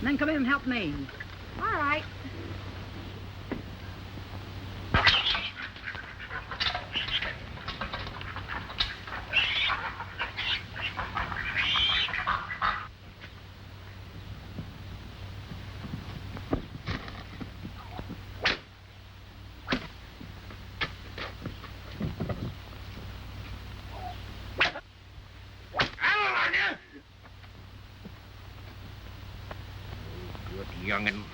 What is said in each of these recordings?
and then come in and help me. All right. Young'un.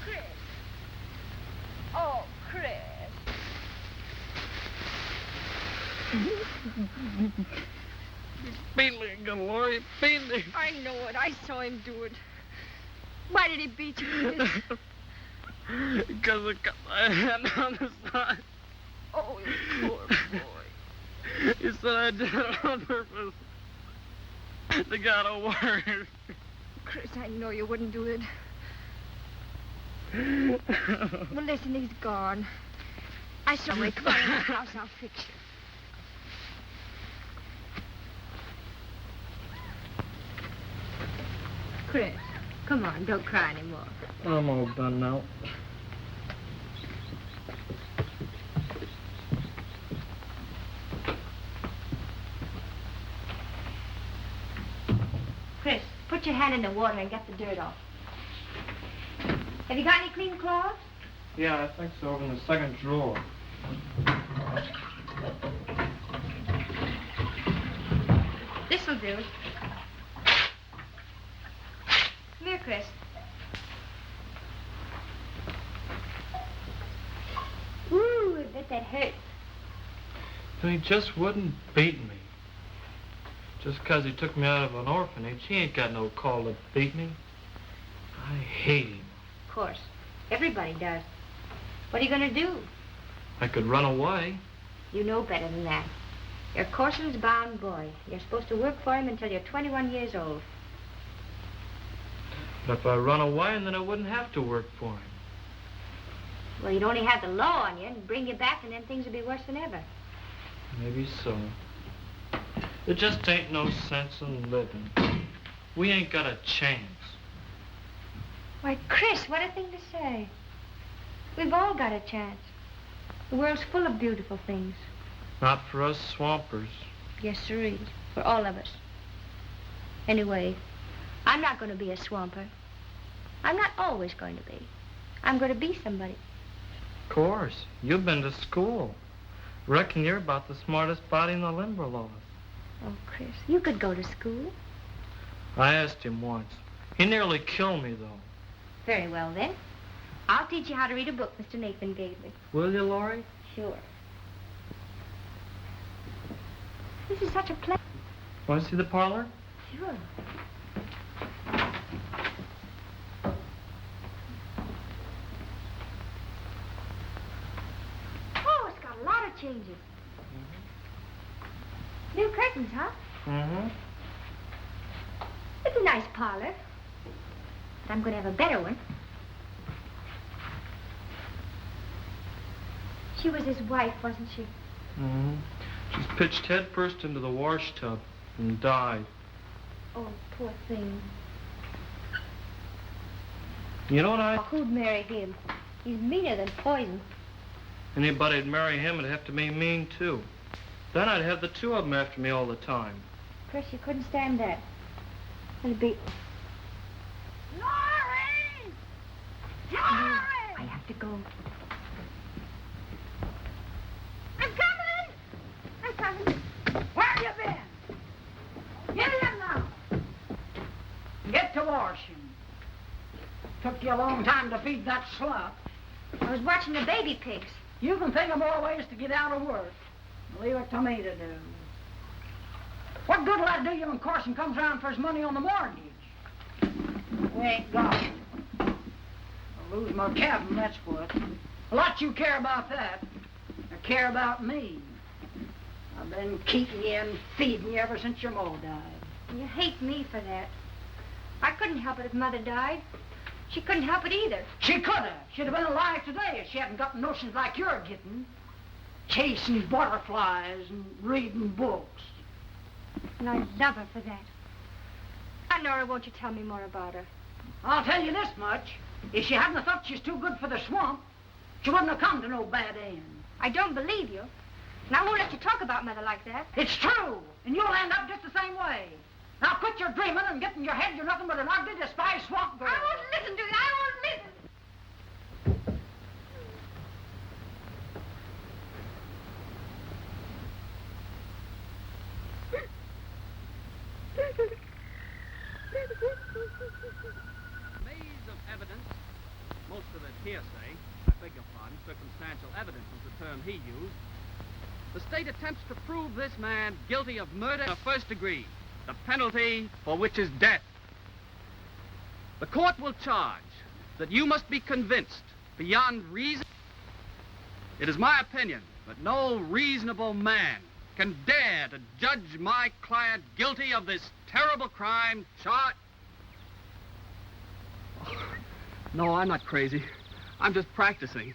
Chris. Oh, Chris. Beat me again, Laurie. Beat me. I know it. I saw him do it. Why did he beat you, Chris? Because I got my hand on the side. Oh, you poor boy. He said I did it on purpose. They got a word. Chris, I know you wouldn't do it. Well, listen, he's gone. I saw him. Come on in the house. I'll fix you. Chris, come on. Don't cry anymore. I'm all done now. Chris, put your hand in the water and get the dirt off. Have you got any clean clothes? Yeah, I think so, in the second drawer. This'll do. Come here, Chris. Ooh, I bet that hurt. He just wouldn't beat me. Just 'cause he took me out of an orphanage, he ain't got no call to beat me. I hate him. Of course. Everybody does. What are you going to do? I could run away. You know better than that. You're Corson's bound boy. You're supposed to work for him until you're 21 years old. But if I run away, then I wouldn't have to work for him. Well, you'd only have the law on you and bring you back, and then things would be worse than ever. Maybe so. There just ain't no sense in living. We ain't got a chance. Why, Chris, what a thing to say. We've all got a chance. The world's full of beautiful things. Not for us swampers. Yes, sirree. For all of us. Anyway, I'm not going to be a swamper. I'm not always going to be. I'm going to be somebody. Of course. You've been to school. Reckon you're about the smartest body in the Limberlost. Oh, Chris, you could go to school. I asked him once. He nearly killed me, though. Very well, then. I'll teach you how to read a book Mr. Nathan gave me. Will you, Laurie? Sure. This is such a pleasure. Want to see the parlor? Sure. Oh, it's got a lot of changes. New curtains, huh? Mm-hmm. It's a nice parlor. But I'm going to have a better one. She was his wife, wasn't she? Mm-hmm. She's pitched head first into the wash tub and died. Oh, poor thing. You know what Oh, who'd marry him? He's meaner than poison. Anybody'd marry him would have to be mean, too. Then I'd have the two of them after me all the time. Chris, you couldn't stand that. It'd be... Laurie! Laurie! I have to go. I'm coming! I'm coming. Where have you been? Get in now. Get to washing. Took you a long time to feed that slut. I was watching the baby pigs. You can think of more ways to get out of work. Leave it to me to do. What good will that do you when Corson comes around for his money on the mortgage? We ain't got it. I'll lose my cabin, that's what. A lot you care about that. I care about me. I've been keeping you and feeding you ever since your ma died. You hate me for that. I couldn't help it if Mother died. She couldn't help it either. She could have. She'd have been alive today if she hadn't got notions like you're getting. Chasing butterflies and reading books. And I love her for that. Aunt Nora, won't you tell me more about her? I'll tell you this much. If she hadn't have thought she's too good for the swamp, she wouldn't have come to no bad end. I don't believe you. And I won't let you talk about Mother like that. It's true, and you'll end up just the same way. Now quit your dreaming and get in your head you're nothing but an ugly, despised swamp girl. I won't listen to you. I won't listen. Maze of evidence, most of it hearsay, I beg your pardon, circumstantial evidence was the term he used. The state attempts to prove this man guilty of murder in the first degree, the penalty for which is death. The court will charge that you must be convinced beyond reason. It is my opinion that no reasonable man can dare to judge my client guilty of this terrible crime charged. No, I'm not crazy. I'm just practicing.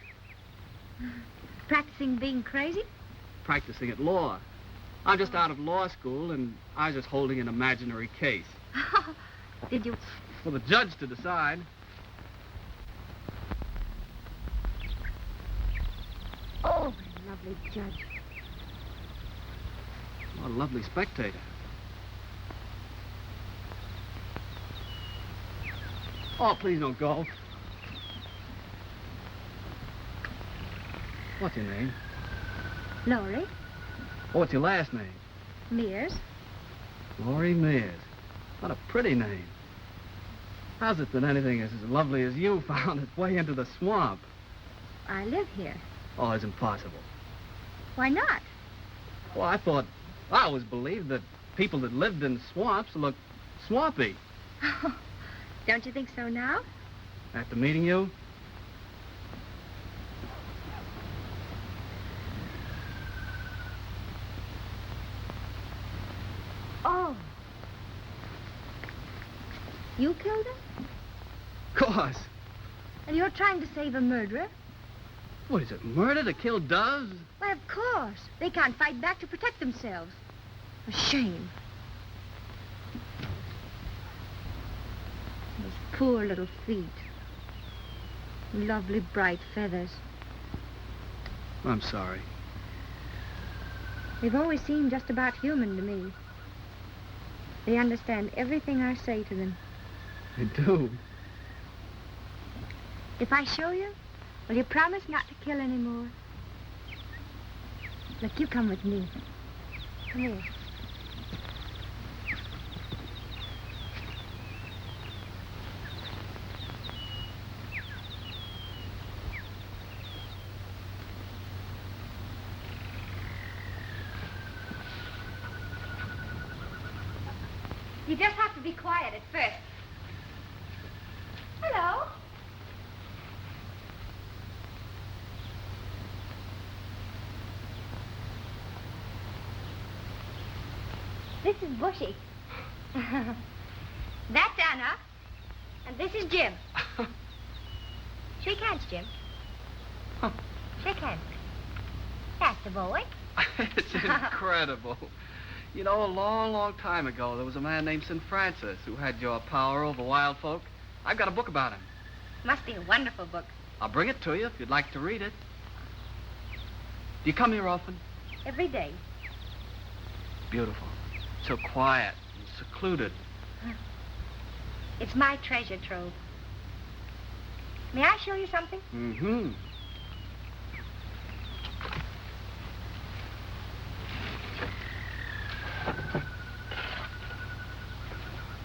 Practicing being crazy? Practicing at law. I'm just out of law school, and I was just holding an imaginary case. Did you? For the judge to decide. Oh, lovely judge. What a lovely spectator. Oh, please don't go. What's your name? Laurie Oh, what's your last name? Mears. Laurie Mears. What a pretty name. How's it that anything as lovely as you found its way into the swamp? I live here. Oh, it's impossible. Why not? Well, I always believed that people that lived in swamps looked swampy. Don't you think so now? After meeting you? Oh. You killed him? Of course. And you're trying to save a murderer? What is it, murder to kill doves? Why, of course. They can't fight back to protect themselves. A shame. Those poor little feet. Lovely bright feathers. I'm sorry. They've always seemed just about human to me. They understand everything I say to them. They do. If I show you, will you promise not to kill anymore? Look, you come with me. Come here. You just have to be quiet at first. Hello. This is Bushy. That's Anna. And this is Jim. Shake hands, Jim. Shake hands. That's the boy. It's incredible. You know, a long, long time ago, there was a man named St. Francis who had your power over wild folk. I've got a book about him. Must be a wonderful book. I'll bring it to you if you'd like to read it. Do you come here often? Every day. Beautiful. So quiet and secluded. It's my treasure trove. May I show you something? Mm-hmm.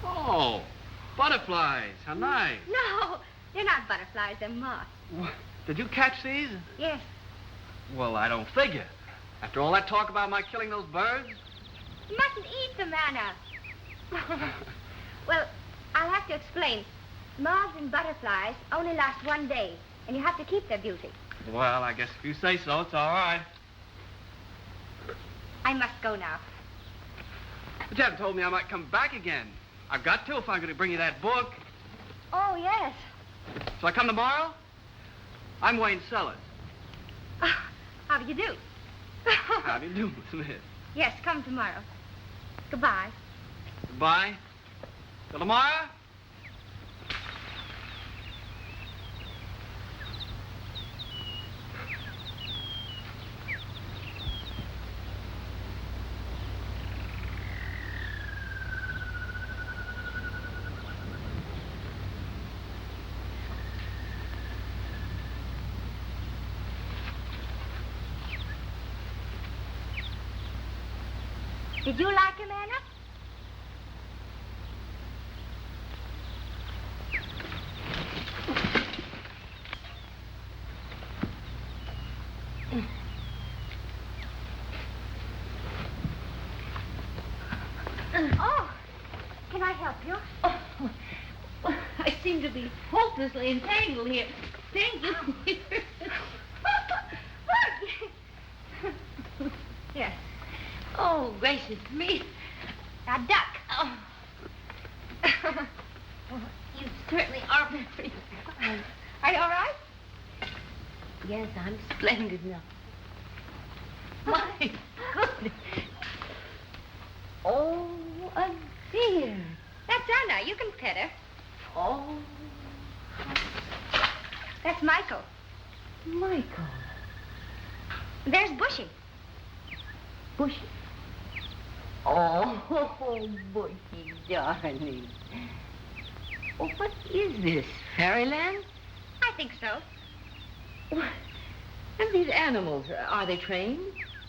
Oh, butterflies. How nice. No, they're not butterflies, they're moths. What? Did you catch these? Yes. Well, I don't figure. After all that talk about my killing those birds? You mustn't eat them, Anna. Well, I'll have to explain. Moths and butterflies only last one day, and you have to keep their beauty. Well, I guess if you say so, it's all right. I must go now. But you haven't told me I might come back again. I've got to if I'm going to bring you that book. Oh, yes. So I come tomorrow? I'm Wayne Sellers. How do you do? How do you do, Miss Smith? Yes, come tomorrow. Goodbye. Goodbye. Till tomorrow? Did you like him, Anna? Oh, can I help you? Oh, well, I seem to be hopelessly entangled here. Thank you. Yes. Oh, gracious me. Now, duck. Oh. Well, you certainly are very fine. Are you all right? Yes, I'm splendid now. My goodness. Oh, a dear. That's Anna. You can pet her. Oh, That's Michael. Michael. There's Bushy. Bushy. Oh, Bushy, darling. Oh, what is this, fairyland? I think so. And these animals, are they trained?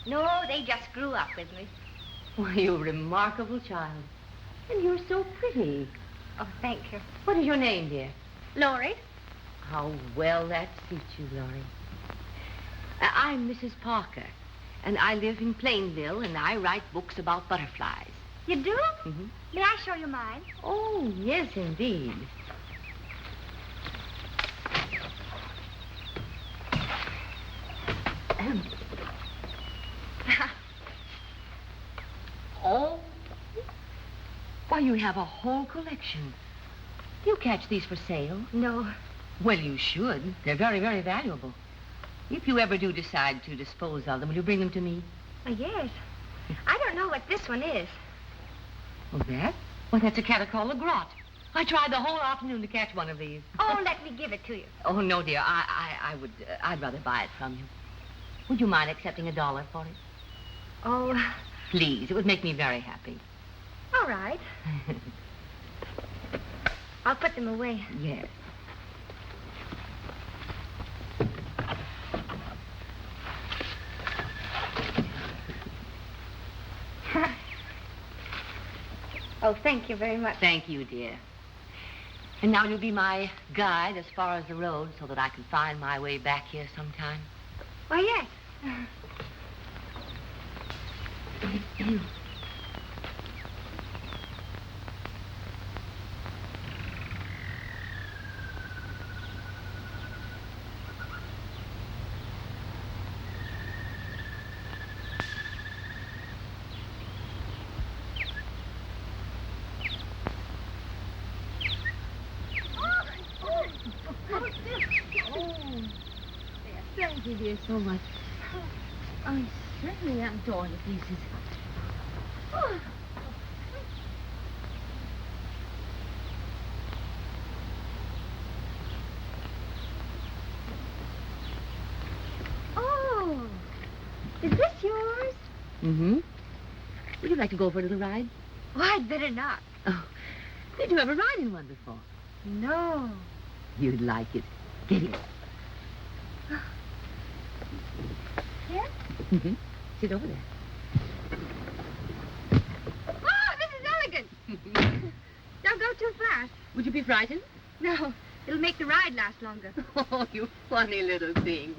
No, they just grew up with me. Well, you're a remarkable child. And you're so pretty. Oh, thank you. What is your name, dear? Laurie? How well that suits you, Laurie. I'm Mrs. Parker, and I live in Plainville, and I write books about butterflies. You do? Mm-hmm. May I show you mine? Oh, yes, indeed. Oh, why, you have a whole collection. Do you catch these for sale? No. Well, you should. They're very, very valuable. If you ever do decide to dispose of them, will you bring them to me? Yes. I don't know what this one is. Oh, that? Well, that's a catacalla grot. I tried the whole afternoon to catch one of these. Oh, let me give it to you. Oh, no, dear. I'd rather buy it from you. Would you mind accepting $1 for it? Oh, Please, it would make me very happy. all right. I'll put them away. Yes. Oh, thank you very much. Thank you, dear. And now you'll be my guide as far as the road so that I can find my way back here sometime. Why, yes. Thank you, dear, so much. I certainly am torn to pieces. Oh, is this yours? Mm-hmm. Would you like to go for a little ride? Oh, I'd better not. Oh, did you ever ride in one before? No. You'd like it. Get in. Here? Mm-hmm. Sit over there. Oh, this is elegant. Don't go too fast. Would you be frightened? No, it'll make the ride last longer. Oh, you funny little thing.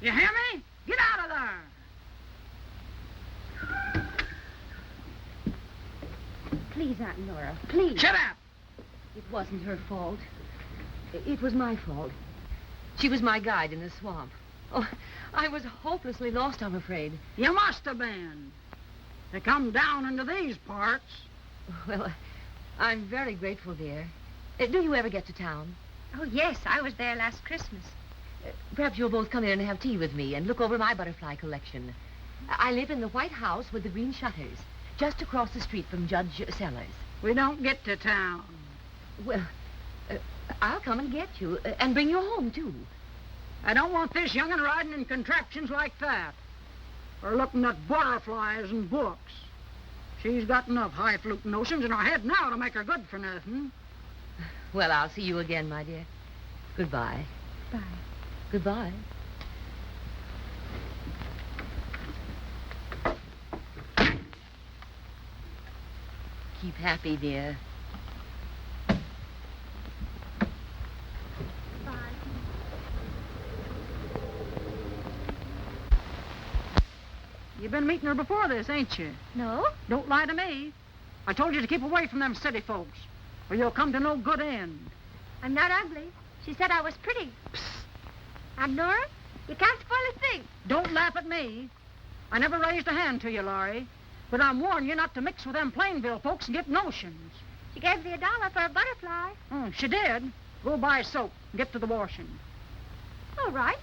You hear me? Get out of there! Please, Aunt Nora, please. Shut up! It wasn't her fault. It was my fault. She was my guide in the swamp. Oh, I was hopelessly lost, I'm afraid. You must have been. To come down into these parts. Well, I'm very grateful, dear. Do you ever get to town? Oh, yes, I was there last Christmas. Perhaps you'll both come in and have tea with me and look over my butterfly collection. I live in the White House with the green shutters, just across the street from Judge Sellers. We don't get to town. Well, I'll come and get you and bring you home, too. I don't want this young'un riding in contraptions like that. Or looking at butterflies and books. She's got enough highfalutin notions in her head now to make her good for nothing. Well, I'll see you again, my dear. Goodbye. Bye. Goodbye. Keep happy, dear. You've been meeting her before this, ain't you? No? Don't lie to me. I told you to keep away from them city folks, or you'll come to no good end. I'm not ugly. She said I was pretty. Aunt Nora, you can't spoil a thing. Don't laugh at me. I never raised a hand to you, Laurie. But I'm warning you not to mix with them Plainville folks and get notions. She gave me $1 for a butterfly. Oh, she did. Go buy soap and get to the washing. All right.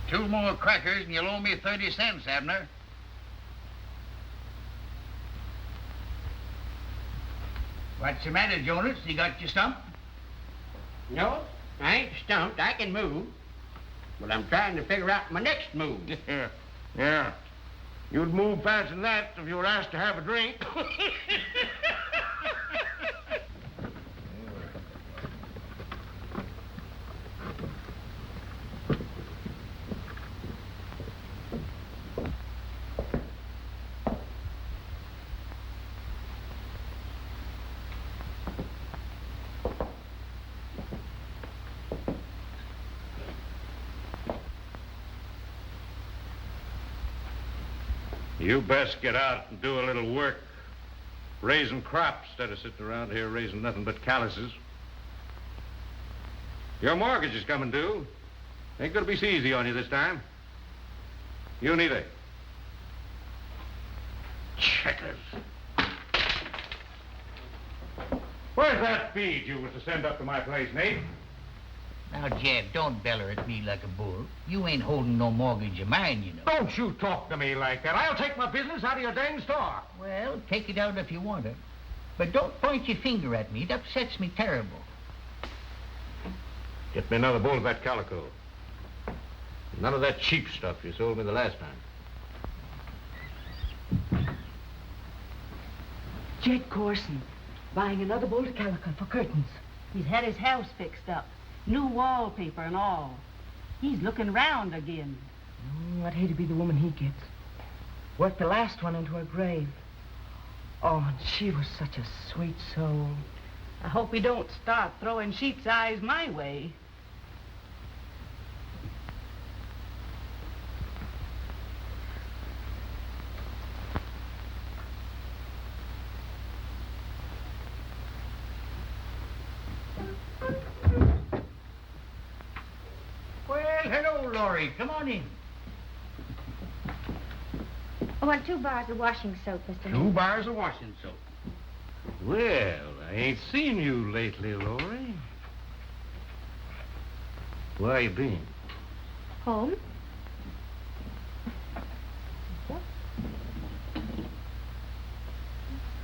Two more crackers and you'll owe me 30 cents, Abner. What's the matter, Jonas? You got your stump? No, I ain't stumped. I can move. But I'm trying to figure out my next move. Yeah. You'd move faster than that if you were asked to have a drink. You best get out and do a little work. Raising crops instead of sitting around here raising nothing but calluses. Your mortgage is coming due. Ain't gonna be so easy on you this time. You neither. Checkers. Where's that feed you was to send up to my place, Nate? Now, Jeff, don't beller at me like a bull. You ain't holding no mortgage of mine, you know. Don't you talk to me like that. I'll take my business out of your dang store. Well, take it out if you want it. But don't point your finger at me. It upsets me terrible. Get me another bowl of that calico. None of that cheap stuff you sold me the last time. Jed Corson, buying another bolt of calico for curtains. He's had his house fixed up. New wallpaper and all. He's looking round again. I'd hate to be the woman he gets. Worked the last one into her grave. Oh, and she was such a sweet soul. I hope he don't start throwing sheep's eyes my way. Hello, Laurie. Come on in. I want 2 bars of washing soap, Mr. 2 Hayes. bars of washing soap. Well, I ain't seen you lately, Laurie. Where you been? Home?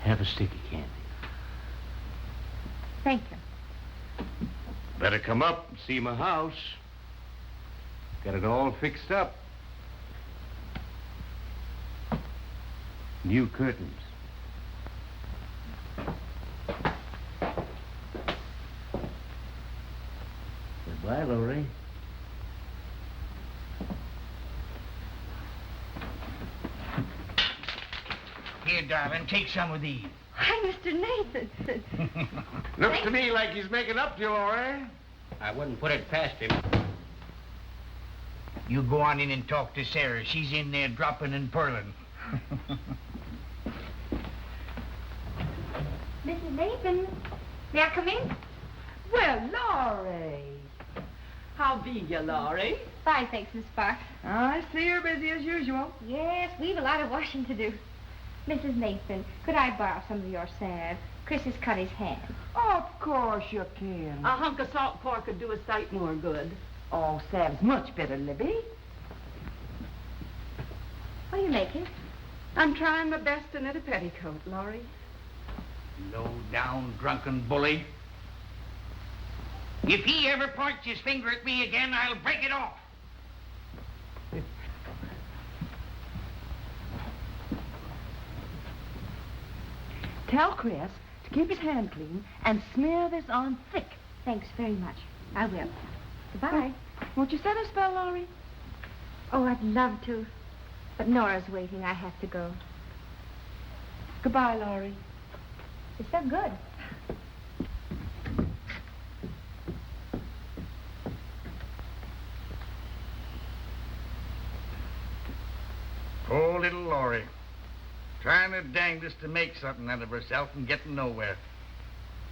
Have a stick of candy. Thank you. Better come up and see my house. Got it all fixed up. New curtains. Goodbye, Laurie. Here, darling, take some of these. Hi, Mr. Nathan. Looks to me like he's making up to you, Laurie. I wouldn't put it past him. You go on in and talk to Sarah. She's in there dropping and purling. Mrs. Nathan, may I come in? Well, Laurie. How be you, Laurie? Fine, thanks, Miss Sparks. I see you're busy as usual. Yes, we've a lot of washing to do. Mrs. Nathan, could I borrow some of your salve? Chris has cut his hand. Of course you can. A hunk of salt pork could do a sight more good. Oh, salve's much better, Libby. What are you making? I'm trying my best to knit a petticoat, Laurie. Low-down drunken bully. If he ever points his finger at me again, I'll break it off. Tell Chris to keep his hand clean and smear this on thick. Thanks very much. I will. Goodbye. Won't you set a spell, Laurie? Oh, I'd love to. But Nora's waiting. I have to go. Goodbye, Laurie. It's so good. Poor little Laurie. Trying her dangdest to make something out of herself and getting nowhere.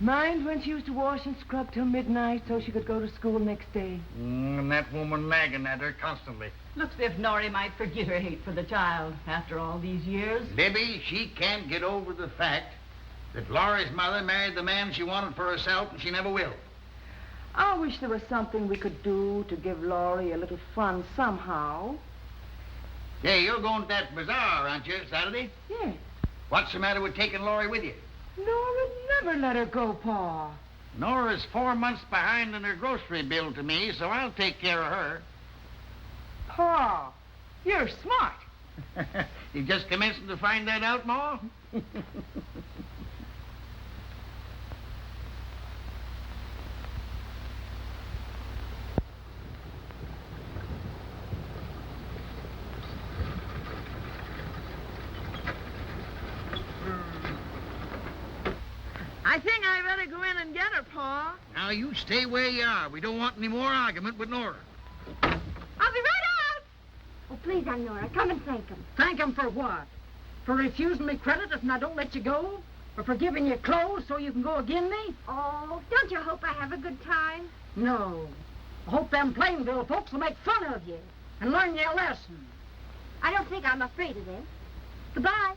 Mind when she used to wash and scrub till midnight so she could go to school next day? And that woman nagging at her constantly. Looks as if Norrie might forget her hate for the child after all these years. Libby, she can't get over the fact that Laurie's mother married the man she wanted for herself, and she never will. I wish there was something we could do to give Laurie a little fun somehow. Hey, you're going to that bazaar, aren't you, Saturday? Yes. What's the matter with taking Laurie with you? Nora never let her go, Pa. Nora's 4 months behind in her grocery bill to me, so I'll take care of her. Pa, you're smart. You just commencing to find that out, Ma? I think I better go in and get her, Pa. Now, you stay where you are. We don't want any more argument with Nora. I'll be right out. Oh, please, Aunt Nora, come and thank him. Thank him for what? For refusing me credit if I don't let you go? Or for giving you clothes so you can go again me? Oh, don't you hope I have a good time? No. I hope them Plainville folks will make fun of you and learn you a lesson. I don't think I'm afraid of them. Goodbye.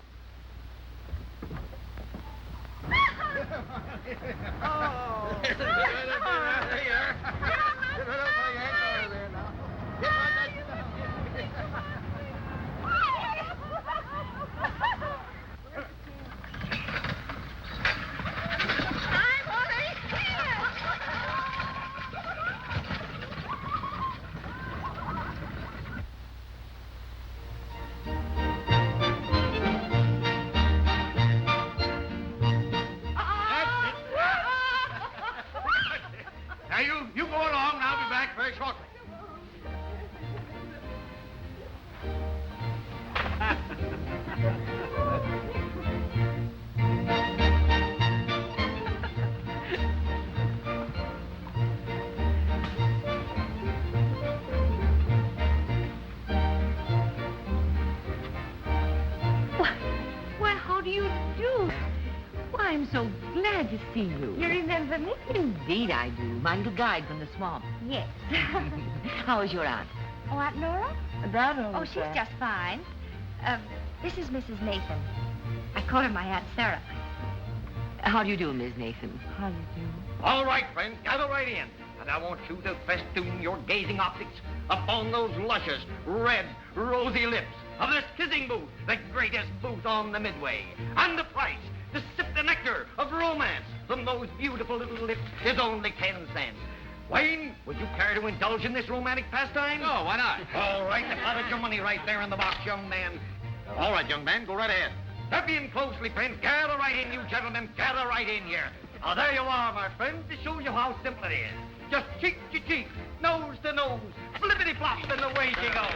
Now, you go along, and I'll be back very shortly. Why, how do you do? Why, I'm so glad to see you. You remember me? Indeed I do. My little guide from the swamp. Yes. How is your aunt? Oh, Aunt Nora? That old Oh, she's just fine. This is Mrs. Nathan. I call her my Aunt Sarah. How do you do, Miss Nathan? How you do? All right, friends, gather right in. And I want you to festoon your gazing optics upon those luscious, red, rosy lips of this kissing booth, the greatest booth on the Midway. And the price to sip the nectar of romance from those beautiful little lips is only 10 cents. Wayne, would you care to indulge in this romantic pastime? Oh, why not? All right, deposit your money right there in the box, young man. All right, young man, go right ahead. Step in closely, friends. Gather right in, you gentlemen. Gather right in here. Now, there you are, my friends, to show you how simple it is. Just cheek to cheek, nose to nose, flippity-flop, and away she goes.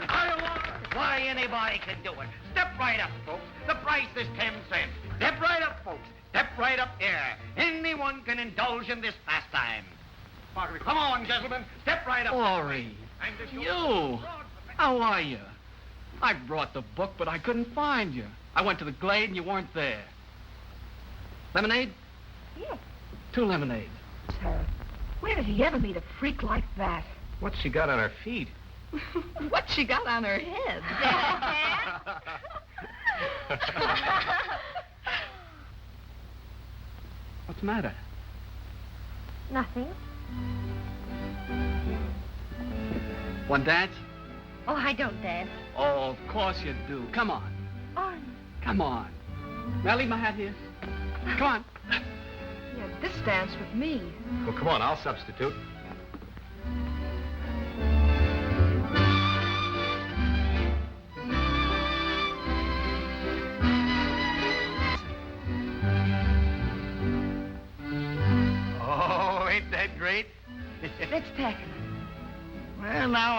There you are. Why, Why, anybody can do it. Step right up, folks. The price is 10 cents. Step right up, folks. Step right up here. Anyone can indulge in this pastime. Come on, gentlemen. Step right up. Laurie, you. How are you? I brought the book, but I couldn't find you. I went to the Glade and you weren't there. Lemonade? Yes. 2 lemonades. Sir, where did he ever meet a freak like that? What's she got on her feet? What she got on her head? What's the matter? Nothing. Want dance? Oh, I don't dance. Oh, of course you do. Come on. On. Come on. May I leave my hat here? Come on. Yeah, this dance with me. Well, come on, I'll substitute. Oh, ain't that great? Let's pack him. Well, now,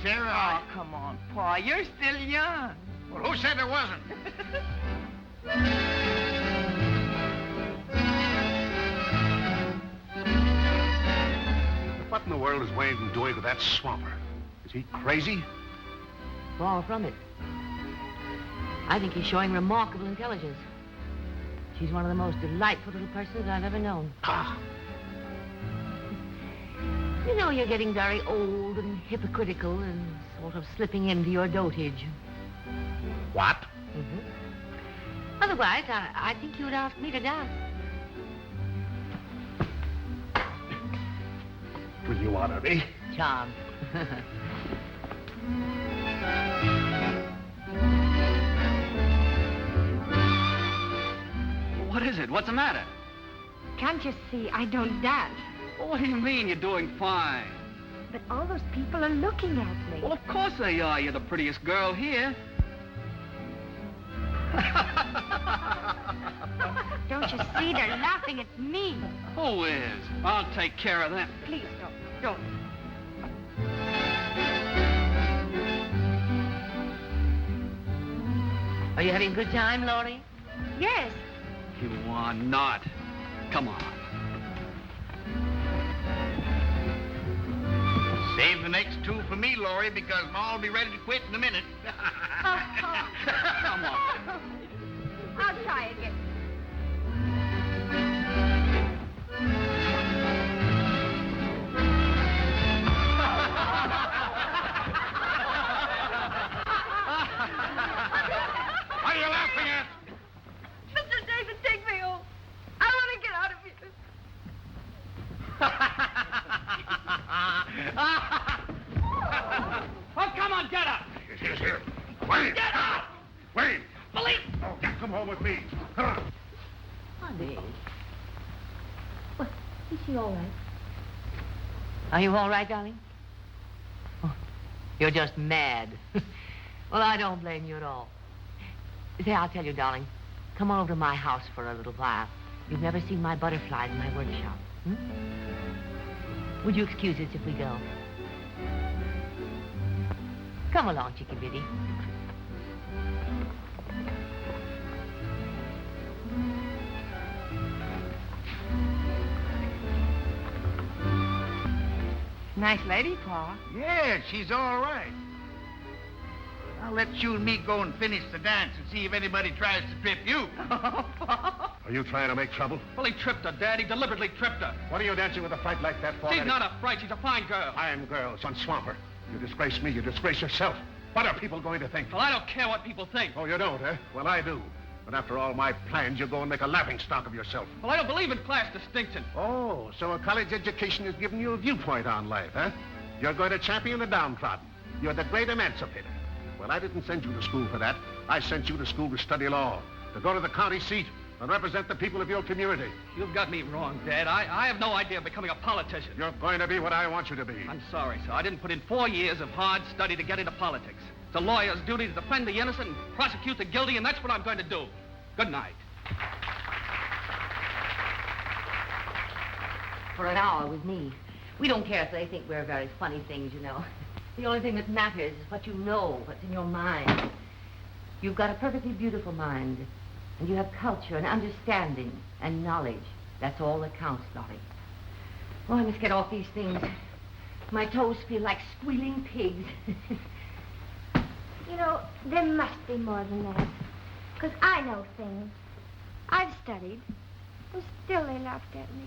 Sarah, Oh, come on, Pa. You're still young. Well, who said there wasn't? What in the world is Wayne doing with that swamper? Is he crazy? Far from it. I think he's showing remarkable intelligence. She's one of the most delightful little persons I've ever known. Ah, You know, you're getting very old and hypocritical and sort of slipping into your dotage. what? Mm-hmm. Otherwise, I think you'd ask me to dance. Will you honor me? Charmed. What is it? What's the matter? Can't you see I don't dance? Well, what do you mean you're doing fine? But all those people are looking at me. Well, of course they are. You're the prettiest girl here. Don't you see they're laughing at me? Who is? I'll take care of them. Please don't. Are you having a good time, Laurie? Yes. You are not. Come on. Save the next 2 for me, Laurie, because Ma'll be ready to quit in a minute. Come on. I'll try again. What are you laughing at? Mr. David, take me home. I want to get out of here. Oh, come on, get up! Here. Wayne! Get up! Wayne! Police! Oh, come home with me. Come on. Honey. Well, is she all right? Are you all right, darling? Oh, you're just mad. Well, I don't blame you at all. Say, I'll tell you, darling. Come on over to my house for a little while. You've never seen my butterflies in my workshop. Would you excuse us if we go? Come along, Chicky Biddy. Nice lady, Pa. Yeah, she's all right. I'll let you and me go and finish the dance and see if anybody tries to trip you. Are you trying to make trouble? Well, he tripped her, Dad. He deliberately tripped her. What are you dancing with a fright like that for? She's not a fright. She's a fine girl. Fine girl, son Swamper. You disgrace me, you disgrace yourself. What are people going to think? Well, I don't care what people think. Oh, you don't, eh? Well, I do. But after all my plans, you go and make a laughingstock of yourself. Well, I don't believe in class distinction. Oh, so a college education has given you a viewpoint on life, huh? You're going to champion the downtrodden. You're the great emancipator. Well, I didn't send you to school for that. I sent you to school to study law, to go to the county seat and represent the people of your community. You've got me wrong, Dad. I have no idea of becoming a politician. You're going to be what I want you to be. I'm sorry, sir. I didn't put in 4 years of hard study to get into politics. It's a lawyer's duty to defend the innocent and prosecute the guilty, and that's what I'm going to do. Good night. For an hour with me. We don't care if they think we're very funny things, you know. The only thing that matters is what you know, what's in your mind. You've got a perfectly beautiful mind. And you have culture and understanding and knowledge. That's all that counts, Laurie. Oh, I must get off these things. My toes feel like squealing pigs. You know, there must be more than that. Because I know things. I've studied. And still they laughed at me.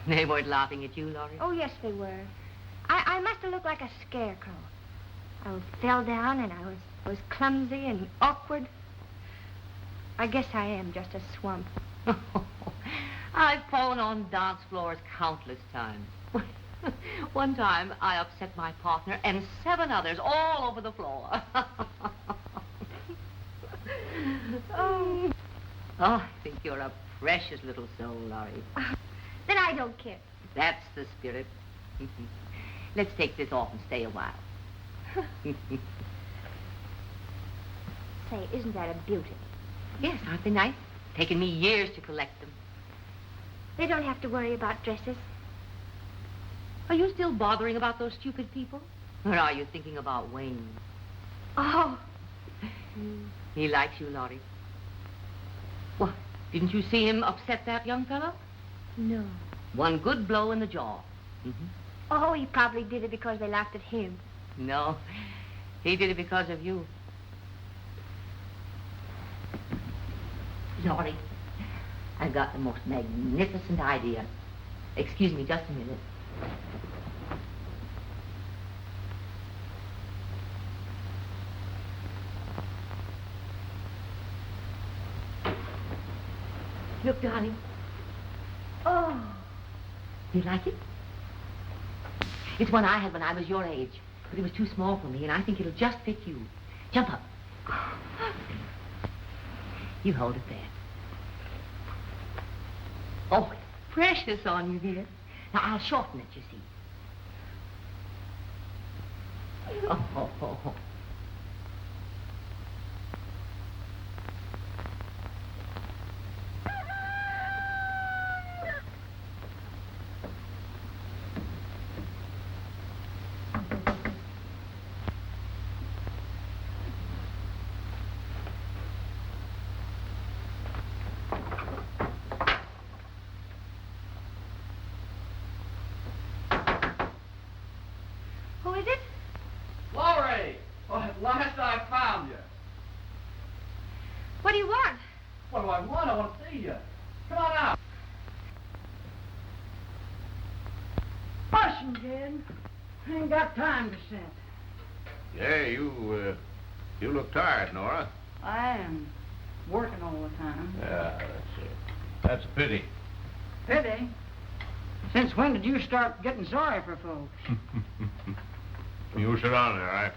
They weren't laughing at you, Laurie. Oh, yes, they were. I must have looked like a scarecrow. I fell down and I was clumsy and awkward. I guess I am just a swamp. I've fallen on dance floors countless times. One time, I upset my partner and 7 others all over the floor. Oh, I think you're a precious little soul, Laurie. Then I don't care. That's the spirit. Let's take this off and stay a while. Say, isn't that a beauty? Yes, aren't they nice? Taken me years to collect them. They don't have to worry about dresses. Are you still bothering about those stupid people? Or are you thinking about Wayne? Oh. He likes you, Laurie. What? Didn't you see him upset that young fellow? No. One good blow in the jaw. Oh, he probably did it because they laughed at him. No, he did it because of you. Laurie, I've got the most magnificent idea. Excuse me just a minute. Look, darling. Oh. Do you like it? It's one I had when I was your age, but it was too small for me, and I think it'll just fit you. Jump up. You hold it there. Oh, it's precious on you, dear. Now, I'll shorten it, you see. Oh. Who is it? Laurie! Oh, at last I found you. What do you want? What do I want? I want to see you. Come on out. Listen, kid. I ain't got time to sit. Yeah, you look tired, Nora. I am working all the time. Yeah, that's it. That's a pity. Pity. Since when did you start getting sorry for folks? You sit down there.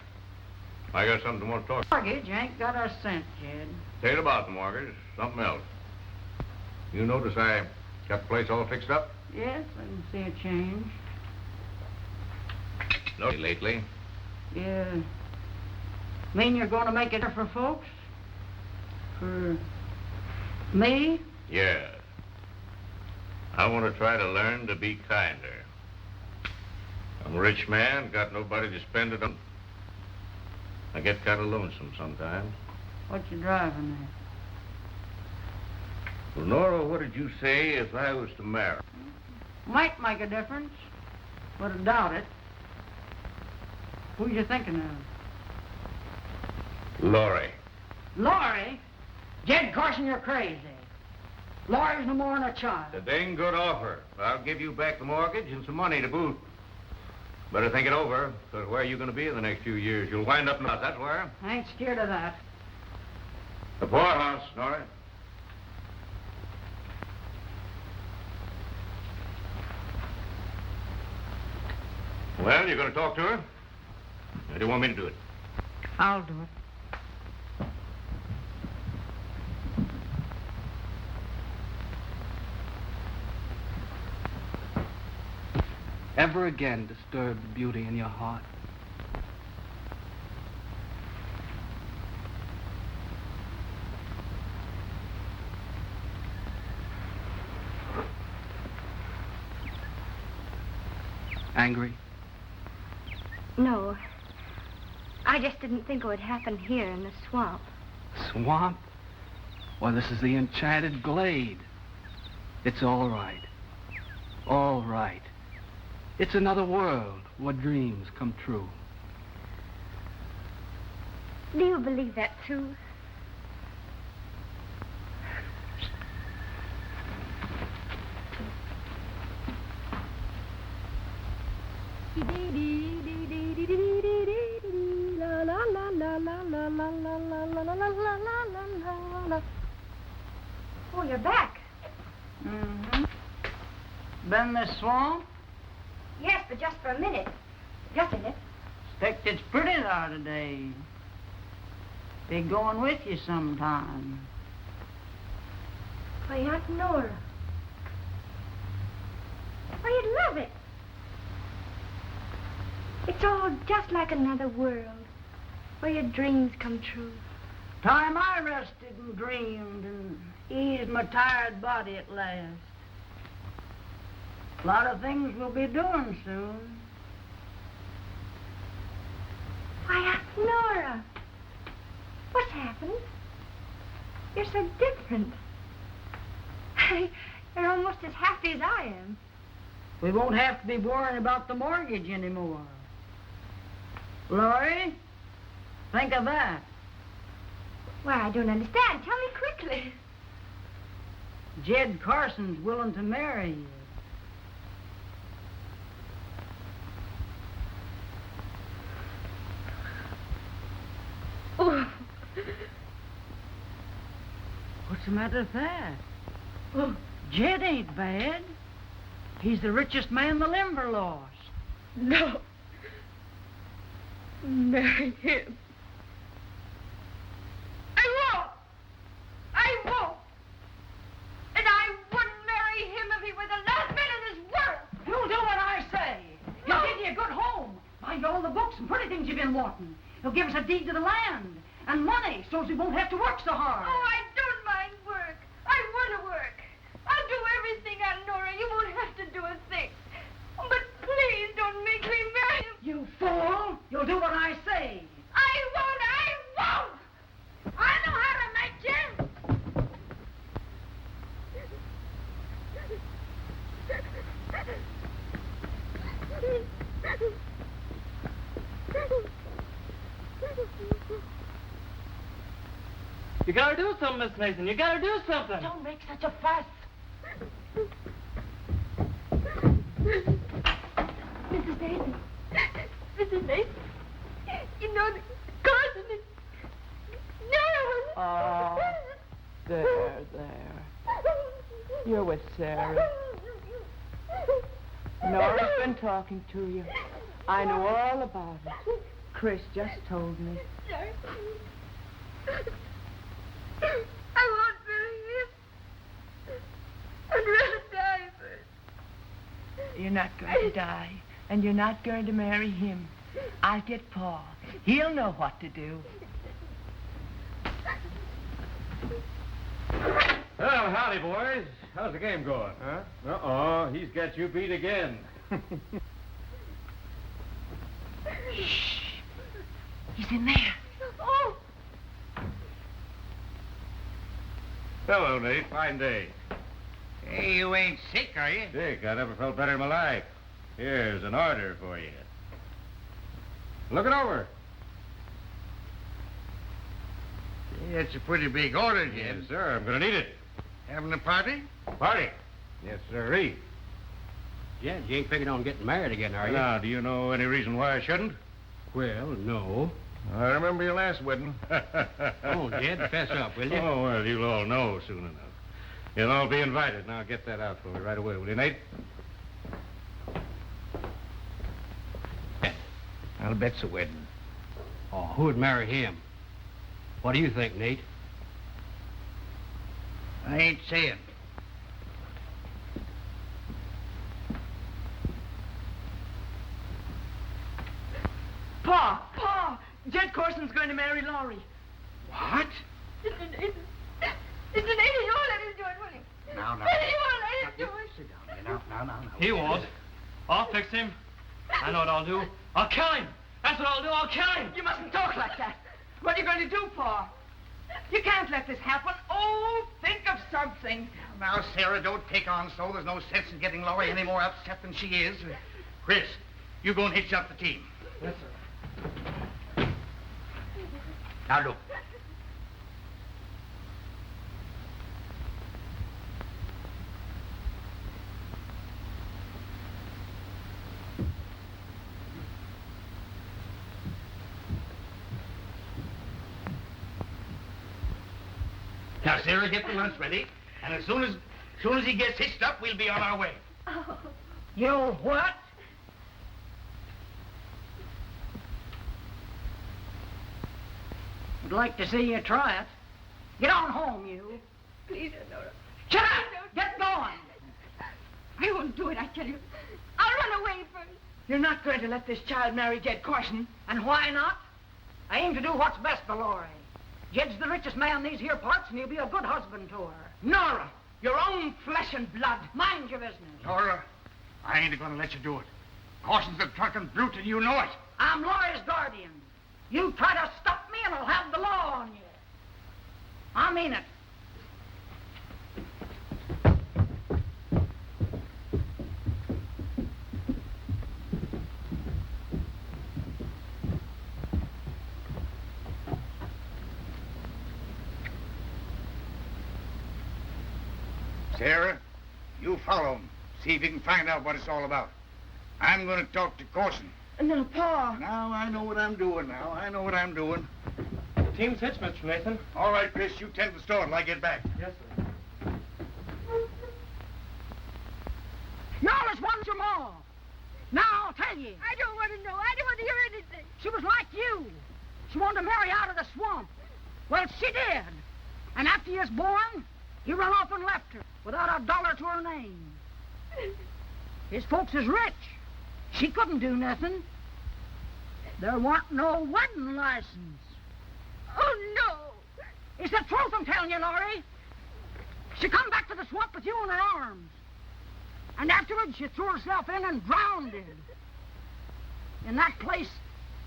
I got something I want to talk. Mortgage ain't got a cent, kid. Ain't about the mortgage. Something else. You notice I got the place all fixed up? Yes, I can see a change. No, lately. Yeah. Mean you're going to make it for folks? For me? Yeah. I want to try to learn to be kinder. I'm a rich man, got nobody to spend it on. I get kind of lonesome sometimes. What you driving at? Well, Nora, what did you say if I was to marry? Might make a difference, but I doubt it. Who you thinking of? Laurie. Laurie? Jed Carson, you're crazy. Laurie's no more than a child. A dang good offer. I'll give you back the mortgage and some money to boot. Better think it over, because where are you going to be in the next few years? You'll wind up in the house, that's where. I ain't scared of that. The poorhouse, Nora. Well, you're going to talk to her? Or do you want me to do it? I'll do it. Ever again disturb the beauty in your heart? Angry? No. I just didn't think it would happen here in the swamp. Swamp? Well, this is the enchanted glade. It's all right. All right. It's another world where dreams come true. Do you believe that, too? Oh, you're back. Mm-hmm. Been this swamp? Yes, but just for a minute. Just a minute. Expect it's pretty there today. Be going with you sometime. Why, Aunt Nora. Why, you'd love it. It's all just like another world where your dreams come true. Time I rested and dreamed and eased my tired body at last. A lot of things we'll be doing soon. Why, Aunt Nora. What's happened? You're so different. You're almost as happy as I am. We won't have to be worrying about the mortgage anymore. Laurie, think of that. Why, I don't understand. Tell me quickly. Jed Carson's willing to marry you. Oh. What's the matter with that? Oh, Jed ain't bad. He's the richest man the Limberlost. No. Marry him. I won't. I won't. And I wouldn't marry him if he were the last man in this world. You'll do what I say. He'll give you a good home. Buy you all the books and pretty things you've been wanting. He'll give us a deed to the land and money so as we won't have to work so hard. Oh, I don't mind work. I want to work. I'll do everything, Aunt Nora. You won't have to do a thing. But please don't make me marry him. You fool! You'll do what I say. I won't! I know how to make you! You gotta do something, Miss Mason. You gotta do something. Don't make such a fuss. Mrs. Mason. Mrs. Mason. You know that Carson is... No! Oh, there. You're with Sarah. Nora's been talking to you. I know all about it. Chris just told me. I won't marry him. I'd rather die first. You're not going to die, and you're not going to marry him. I'll get Paul. He'll know what to do. Well, howdy, boys. How's the game going, huh? Uh-oh, he's got you beat again. Shh. He's in there. Oh! Hello, Nate. Fine day. Hey, you ain't sick, are you? Dick, I never felt better in my life. Here's an order for you. Look it over. Yeah, it's a pretty big order, Jed. Yes, sir. I'm going to need it. Having a party? Party? Yes, sirree. Jed, you ain't figured on getting married again, are you? Now, do you know any reason why I shouldn't? Well, no. I remember your last wedding. Oh, Jed, fess up, will you? Oh, well, you'll all know soon enough. You'll all be invited. Now, get that out for me right away, will you, Nate? I'll bet's a wedding. Oh, who'd marry him? What do you think, Nate? I ain't saying. Pa! Jed Carson's going to marry Laurie. What? It's an idiot. You won't let him do it, will you? Now. You won't let him do it. Sit down here. Now. He won't. I'll fix him. I know what I'll do. I'll kill him. That's what I'll do. I'll kill him. You mustn't talk like that. What are you going to do, Pa? You can't let this happen. Oh, think of something. Now, Sarah, don't take on so. There's no sense in getting Laurie any more upset than she is. Chris, you go and hitch up the team. Yes, sir. Now, look. Now, Sarah, get the lunch ready, and as soon as he gets hitched up, we'll be on our way. Oh. You what? I'd like to see you try it. Get on home, you. Please, Honora. Shut up! Get going! I won't do it, I tell you. I'll run away first. You're not going to let this child marry Jed Carson. And why not? I aim to do what's best for Laurie. Jed's the richest man in these here parts, and he'll be a good husband to her. Nora, your own flesh and blood. Mind your business. Nora, I ain't going to let you do it. Carson's a drunken brute, and you know it. I'm Laurie's guardian. You try to stop me, and I'll have the law on you. I mean it. Sarah, you follow him. See if you can find out what it's all about. I'm going to talk to Corson. No, Pa. Now, I know what I'm doing now. I know what I'm doing. The team's hitched, Mr. Nathan. All right, Chris, you tend to the store till I get back. Yes, sir. You always wanted your ma. Now, I'll tell you. I don't want to know. I don't want to hear anything. She was like you. She wanted to marry out of the swamp. Well, she did. And after you was born, he run off and left her without a dollar to her name. His folks is rich. She couldn't do nothing. There weren't no wedding license. Oh, no. It's the truth I'm telling you, Laurie. She come back to the swamp with you in her arms. And afterwards, she threw herself in and drowned in. In that place,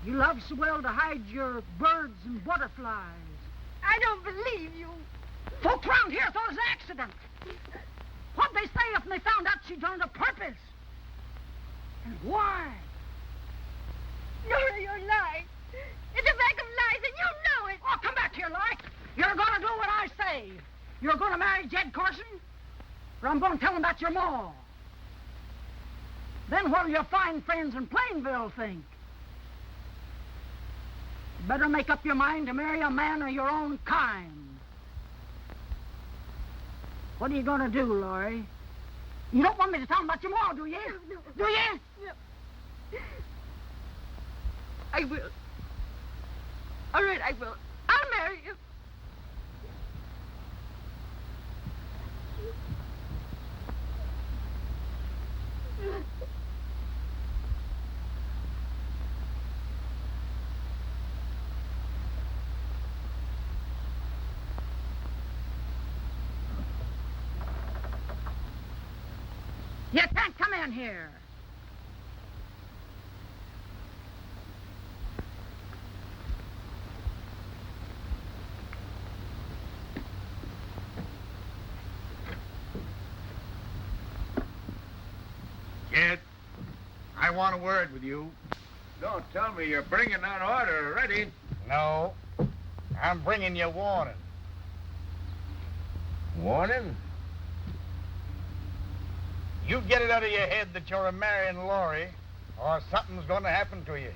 you love so well to hide your birds and butterflies. I don't believe you. Folks around here thought it was an accident. What'd they say if they found out she'd done it on purpose? And why? Nora, you're lying. It's a bag of lies, and you know it. Oh, come back here, Laurie. You're going to do what I say. You're going to marry Jed Carson, or I'm going to tell him that's your ma. Then what'll your fine friends in Plainville think? You better make up your mind to marry a man of your own kind. What are you going to do, Laurie? You don't want me to tell him about your ma, do you? No. Do you? No. I will. All right, I will. I'll marry you. You can't come in here. Jed, I want a word with you. Don't tell me you're bringing that order already. No, I'm bringing you warning. Warning? You get it out of your head that you're a marrying Laurie, or something's going to happen to you.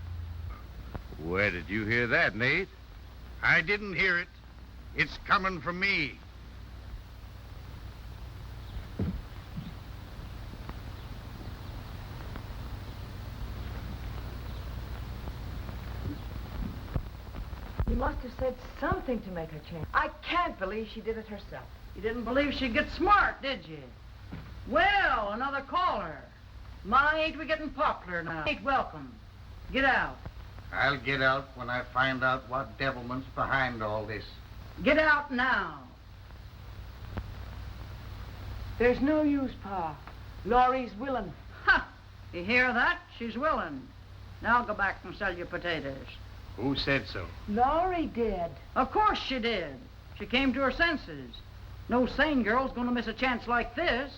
Where did you hear that, Nate? I didn't hear it. It's coming from me. You must have said something to make her change. I can't believe she did it herself. You didn't believe she'd get smart, did you? Well, another caller. My, ain't we getting popular now? Ain't welcome. Get out. I'll get out when I find out what devilment's behind all this. Get out now. There's no use, Pa. Laurie's willing. Ha! You hear that? She's willing. Now go back and sell your potatoes. Who said so? Laurie did. Of course she did. She came to her senses. No sane girl's gonna miss a chance like this.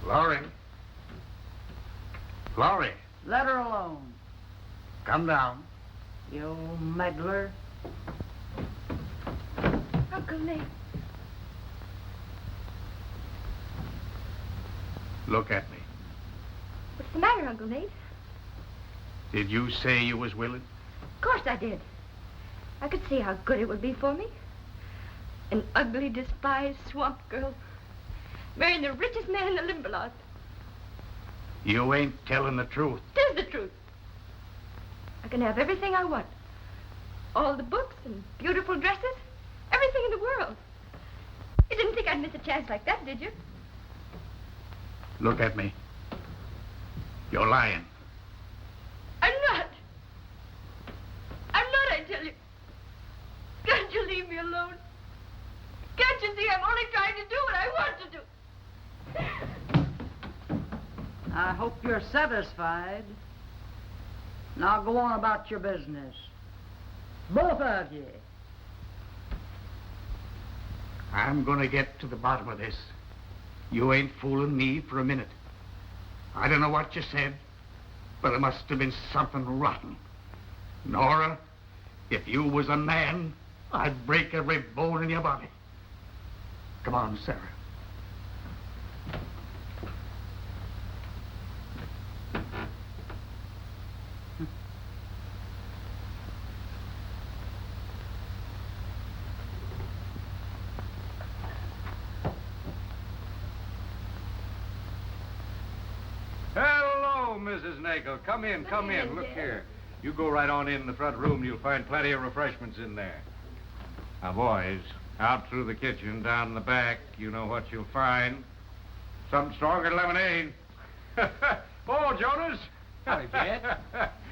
Laurie. Laurie, Let her alone. come down. You old meddler. Uncle Nate. Look at me. What's the matter, Uncle Nate? Did you say you was willing? Of course I did. I could see how good it would be for me. An ugly, despised swamp girl marrying the richest man in the Limberlost. You ain't telling the truth. Tis the truth. I can have everything I want. All the books and beautiful dresses. Everything in the world. You didn't think I'd miss a chance like that, did you? Look at me. You're lying. I'm not. I'm not, I tell you. Can't you leave me alone? Can't you see I'm only trying to do what I want to do? I hope you're satisfied. Now go on about your business. Both of you. I'm gonna get to the bottom of this. You ain't fooling me for a minute. I don't know what you said, but it must have been something rotten. Nora, if you was a man, I'd break every bone in your body. Come on, Sarah. Hello, Mrs. Nagel. Come in, come in. Look here. You go right on in the front room. You'll find plenty of refreshments in there. Now, boys, out through the kitchen, down in the back, you know what you'll find. Something stronger than lemonade. Oh, Jonas. Howdy, Dad.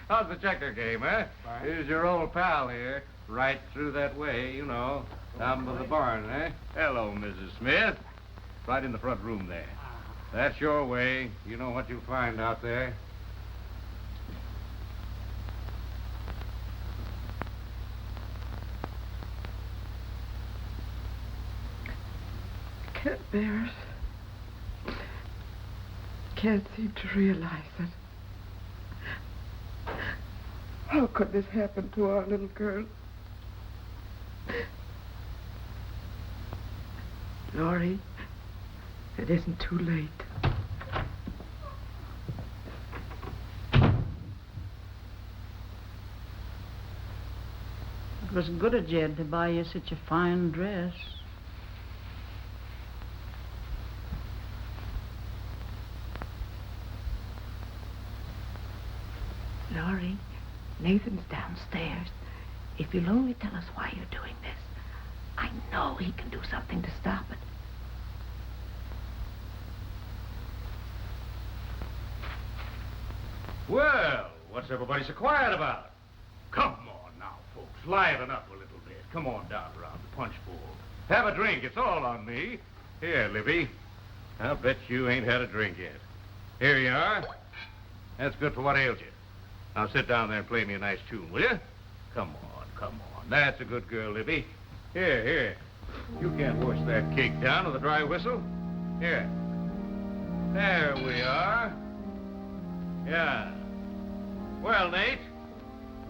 How's the checker game, eh? Fine. Here's your old pal here. Right through that way, you know. Down by the barn, eh? Hello, Mrs. Smith. Right in the front room there. That's your way. You know what you'll find out there. Can't bear it. Can't seem to realize it. How could this happen to our little girl? Laurie, it isn't too late. It was good of Jed to buy you such a fine dress. Laurie, Nathan's downstairs. If you'll only tell us why you're doing this, I know he can do something to stop it. Well, what's everybody so quiet about? Come on now, folks. Liven up a little bit. Come on down around the punch bowl. Have a drink. It's all on me. Here, Libby. I'll bet you ain't had a drink yet. Here you are. That's good for what ails you. Now sit down there and play me a nice tune, will you? Come on, come on. That's a good girl, Libby. Here, here. You can't wash that cake down with a dry whistle. Here. There we are. Yeah. Well, Nate,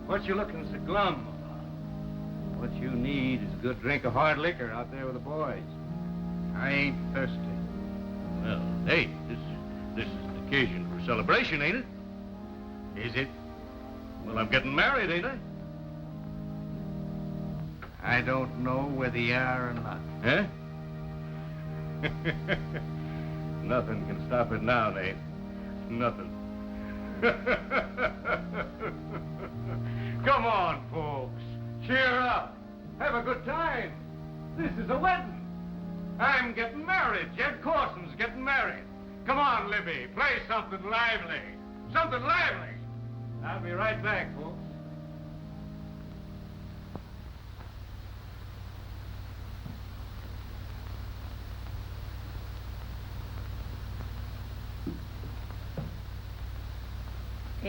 what you looking so glum about? What you need is a good drink of hard liquor out there with the boys. I ain't thirsty. Well, Nate, this is an occasion for celebration, ain't it? Is it? Well, I'm getting married, ain't I? I don't know whether you are or not. Eh? Nothing can stop it now, Nate. Nothing. Come on, folks. Cheer up. Have a good time. This is a wedding. I'm getting married. Jed Corson's getting married. Come on, Libby. Play something lively. Something lively. I'll be right back, folks.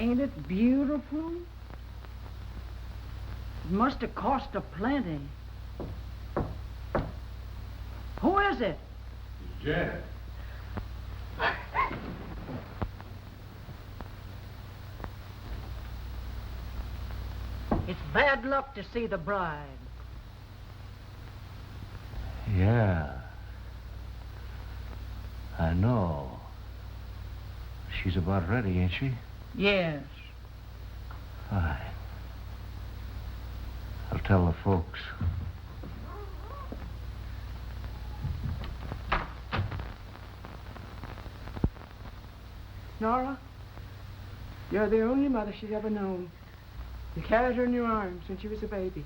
Ain't it beautiful? It must have cost a plenty. Who is it? Janet. It's bad luck to see the bride. Yeah. I know. She's about ready, ain't she? Yes. Fine. I'll tell the folks. Nora, you're the only mother she's ever known. You carried her in your arms when she was a baby.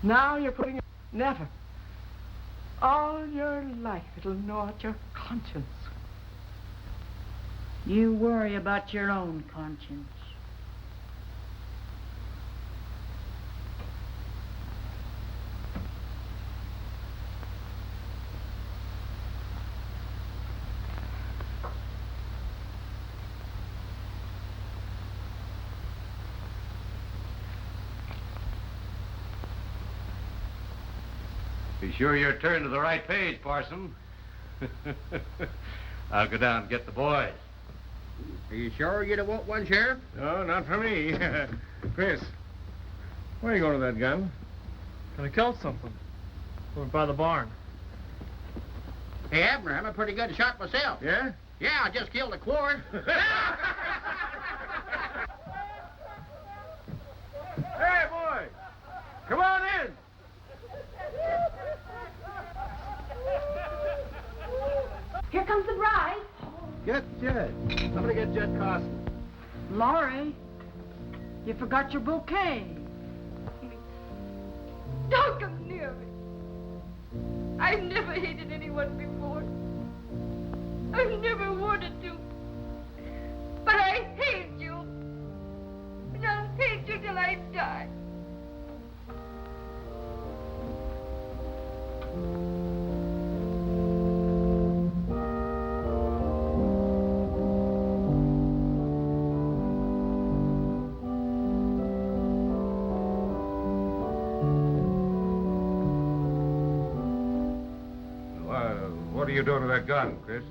Now you're putting her... Never. All your life it'll gnaw at your conscience. You worry about your own conscience. Be sure you're turned to the right page, Parson. I'll go down and get the boys. Are you sure you don't want one, Sheriff? No, not for me. Chris, where are you going with that gun? Gonna kill something. Over by the barn. Hey, Abner, I'm a pretty good shot myself. Yeah? Yeah, I just killed a quart. Hey, boy! Come on in! Here comes the bride. Get Jed. Somebody get Jed Carson. Laurie, you forgot your bouquet. Don't come near me. I've never hated anyone before. I've never wanted to. But I hate you. And I'll hate you till I die. What are you doing with that gun, Chris?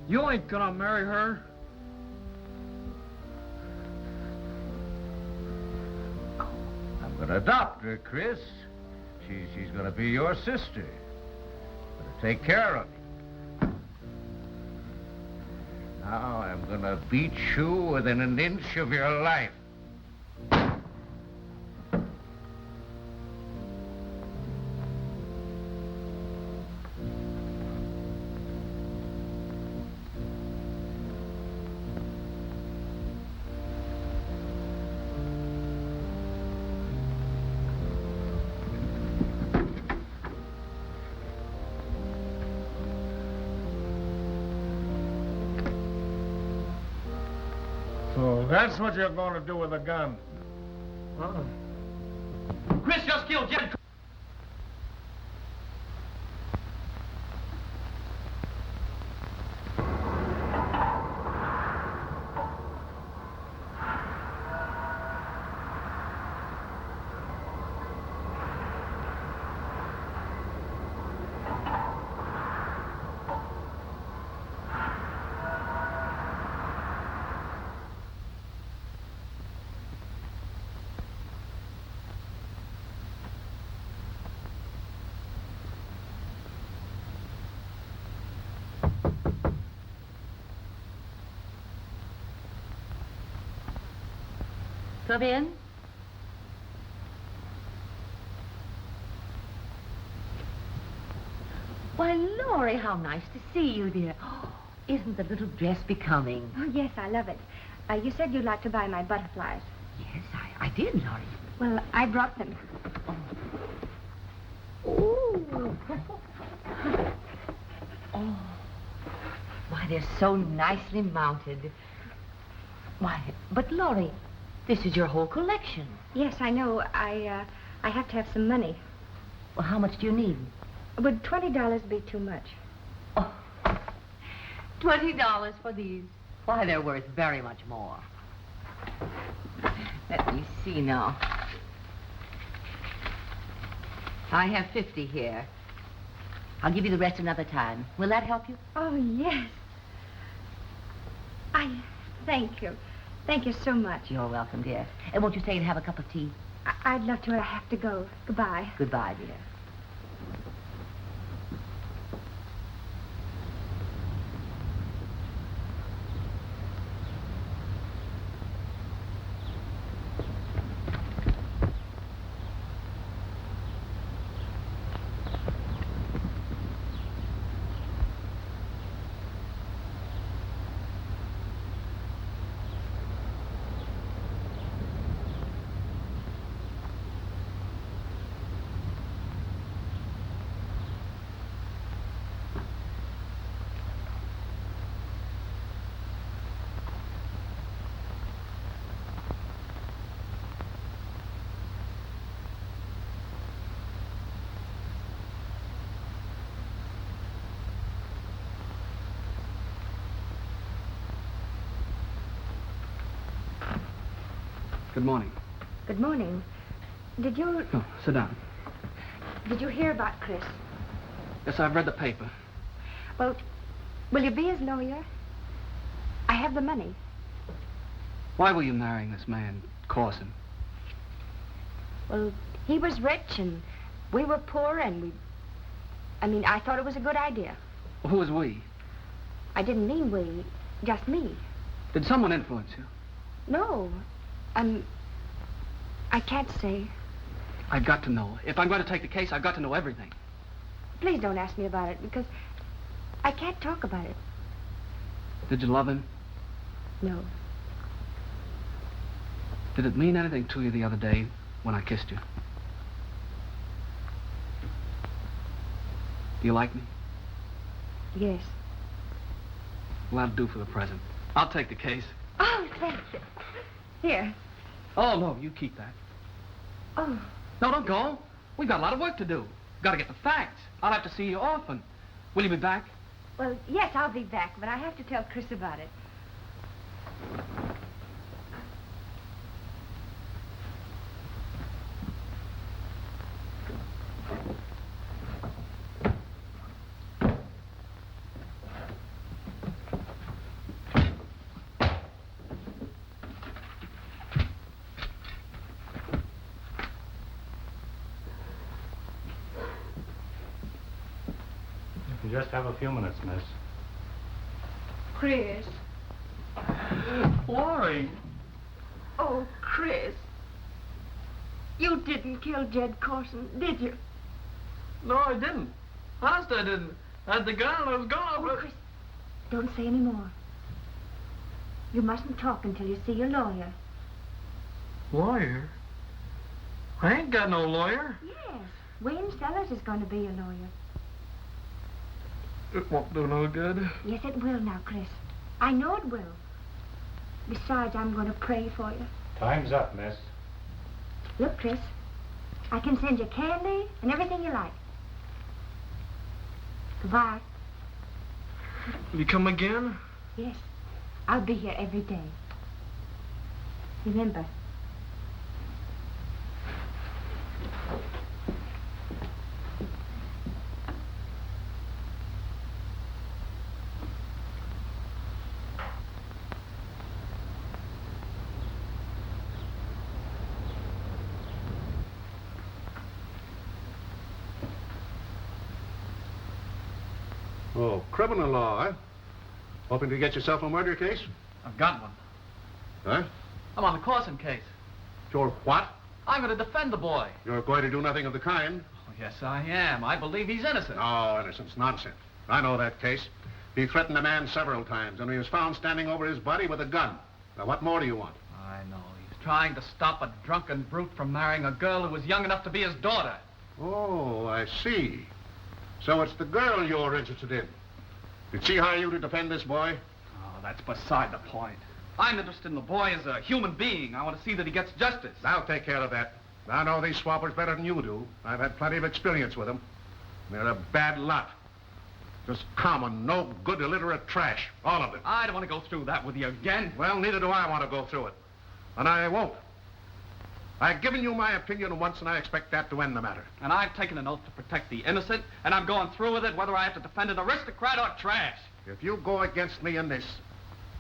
You ain't gonna marry her. I'm gonna adopt her, Chris. She's gonna be your sister. Gonna take care of you. Now I'm gonna beat you within an inch of your life. So that's what you're going to do with a gun. Chris just killed Jed. Come in. Why, Laurie, how nice to see you, dear. Oh, isn't the little dress becoming? Oh, yes, I love it. You said you'd like to buy my butterflies. Yes, I did, Laurie. Well, I brought them. Oh. Oh. Why, they're so nicely mounted. Why, but Laurie, this is your whole collection. Yes, I know. I have to have some money. Well, how much do you need? Would $20 be too much? Oh, $20 for these. Why, they're worth very much more. Let me see now. I have 50 here. I'll give you the rest another time. Will that help you? Oh, yes. Thank you. Thank you so much. You're welcome, dear. And won't you stay and have a cup of tea? I'd love to. I have to go. Goodbye. Goodbye, dear. Good morning. Good morning. Did you... Oh, sit down. Did you hear about Chris? Yes, I've read the paper. Well, will you be his lawyer? I have the money. Why were you marrying this man, Corson? Well, he was rich and we were poor and I thought it was a good idea. Well, who was we? I didn't mean we, just me. Did someone influence you? No. I can't say. I've got to know. If I'm going to take the case, I've got to know everything. Please don't ask me about it because I can't talk about it. Did you love him? No. Did it mean anything to you the other day when I kissed you? Do you like me? Yes. Well, that'll do for the present. I'll take the case. Oh, thank you. Here. Oh, no, you keep that. Oh. No, don't go. We've got a lot of work to do. Got to get the facts. I'll have to see you often. Will you be back? Well, yes, I'll be back, but I have to tell Chris about it. You just have a few minutes, miss. Chris. Laurie. Oh, Chris. You didn't kill Jed Corson, did you? No, I didn't. Honest, I didn't. I had the gun and I was gone. Oh, Chris, don't say any more. You mustn't talk until you see your lawyer. Lawyer? I ain't got no lawyer. Yes. Wayne Sellers is going to be your lawyer. It won't do no good. Yes, it will now, Chris. I know it will. Besides, I'm going to pray for you. Time's up, miss. Look, Chris, I can send you candy and everything you like. Goodbye. Will you come again? Yes, I'll be here every day. Remember. Oh, criminal law, eh? Hoping to get yourself a murder case? I've got one. Huh? I'm on the Corson case. You're what? I'm going to defend the boy. You're going to do nothing of the kind? Oh, yes, I am. I believe he's innocent. No, innocence. Nonsense. I know that case. He threatened a man several times, and he was found standing over his body with a gun. Now, what more do you want? I know. He's trying to stop a drunken brute from marrying a girl who was young enough to be his daughter. Oh, I see. So it's the girl you're interested in. Did she hire you to defend this boy? Oh, that's beside the point. I'm interested in the boy as a human being. I want to see that he gets justice. I'll take care of that. I know these swappers better than you do. I've had plenty of experience with them. They're a bad lot. Just common, no good, illiterate trash. All of them. I don't want to go through that with you again. Well, neither do I want to go through it. and I won't. I've given you my opinion once, and I expect that to end the matter. And I've taken an oath to protect the innocent, and I'm going through with it whether I have to defend an aristocrat or trash. If you go against me in this,